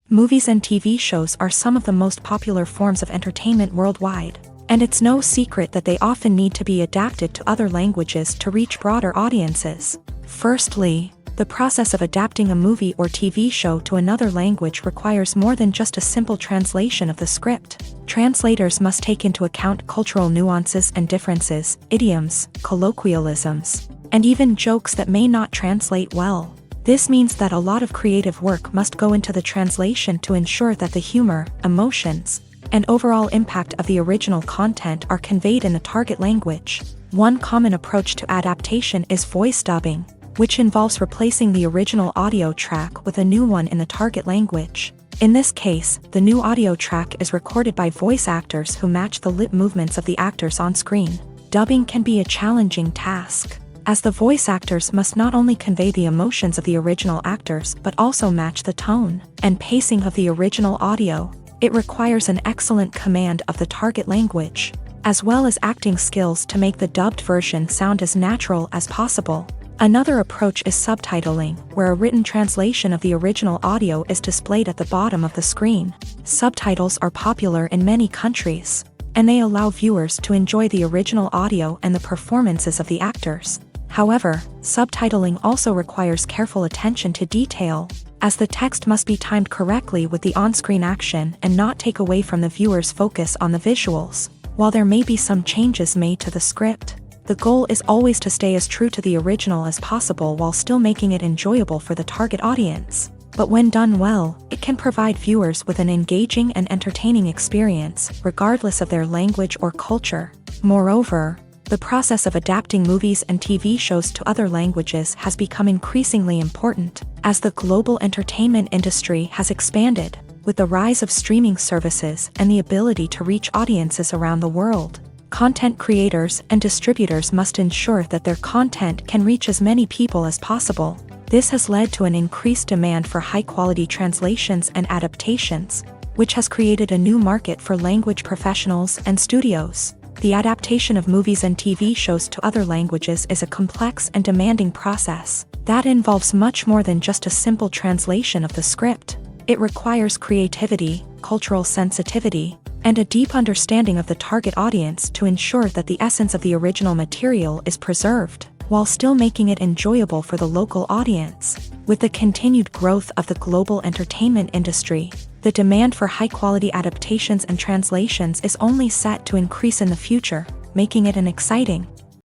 Movies and TV shows are some of the most popular forms of entertainment worldwide, and it's no secret that they often need to be adapted to other languages to reach broader audiences. Firstly, the process of adapting a movie or TV show to another language requires more than just a simple translation of the script. Translators must take into account cultural nuances and differences, idioms, colloquialisms, and even jokes that may not translate well. This means that a lot of creative work must go into the translation to ensure that the humor, emotions, and overall impact of the original content are conveyed in the target language. One common approach to adaptation is voice dubbing, which involves replacing the original audio track with a new one in the target language. In this case, the new audio track is recorded by voice actors who match the lip movements of the actors on screen. Dubbing can be a challenging task, as the voice actors must not only convey the emotions of the original actors but also match the tone and pacing of the original audio. It requires an excellent command of the target language, as well as acting skills to make the dubbed version sound as natural as possible. Another approach is subtitling, where a written translation of the original audio is displayed at the bottom of the screen. Subtitles are popular in many countries, and they allow viewers to enjoy the original audio and the performances of the actors. However, subtitling also requires careful attention to detail, as the text must be timed correctly with the on-screen action and not take away from the viewer's focus on the visuals. While there may be some changes made to the script, the goal is always to stay as true to the original as possible while still making it enjoyable for the target audience. But when done well, it can provide viewers with an engaging and entertaining experience, regardless of their language or culture. Moreover, the process of adapting movies and TV shows to other languages has become increasingly important, as the global entertainment industry has expanded, with the rise of streaming services and the ability to reach audiences around the world. Content creators and distributors must ensure that their content can reach as many people as possible. This has led to an increased demand for high-quality translations and adaptations, which has created a new market for language professionals and studios. The adaptation of movies and TV shows to other languages is a complex and demanding process that involves much more than just a simple translation of the script. It requires creativity, cultural sensitivity, and a deep understanding of the target audience to ensure that the essence of the original material is preserved, while still making it enjoyable for the local audience. With the continued growth of the global entertainment industry, the demand for high-quality adaptations and translations is only set to increase in the future, making it an exciting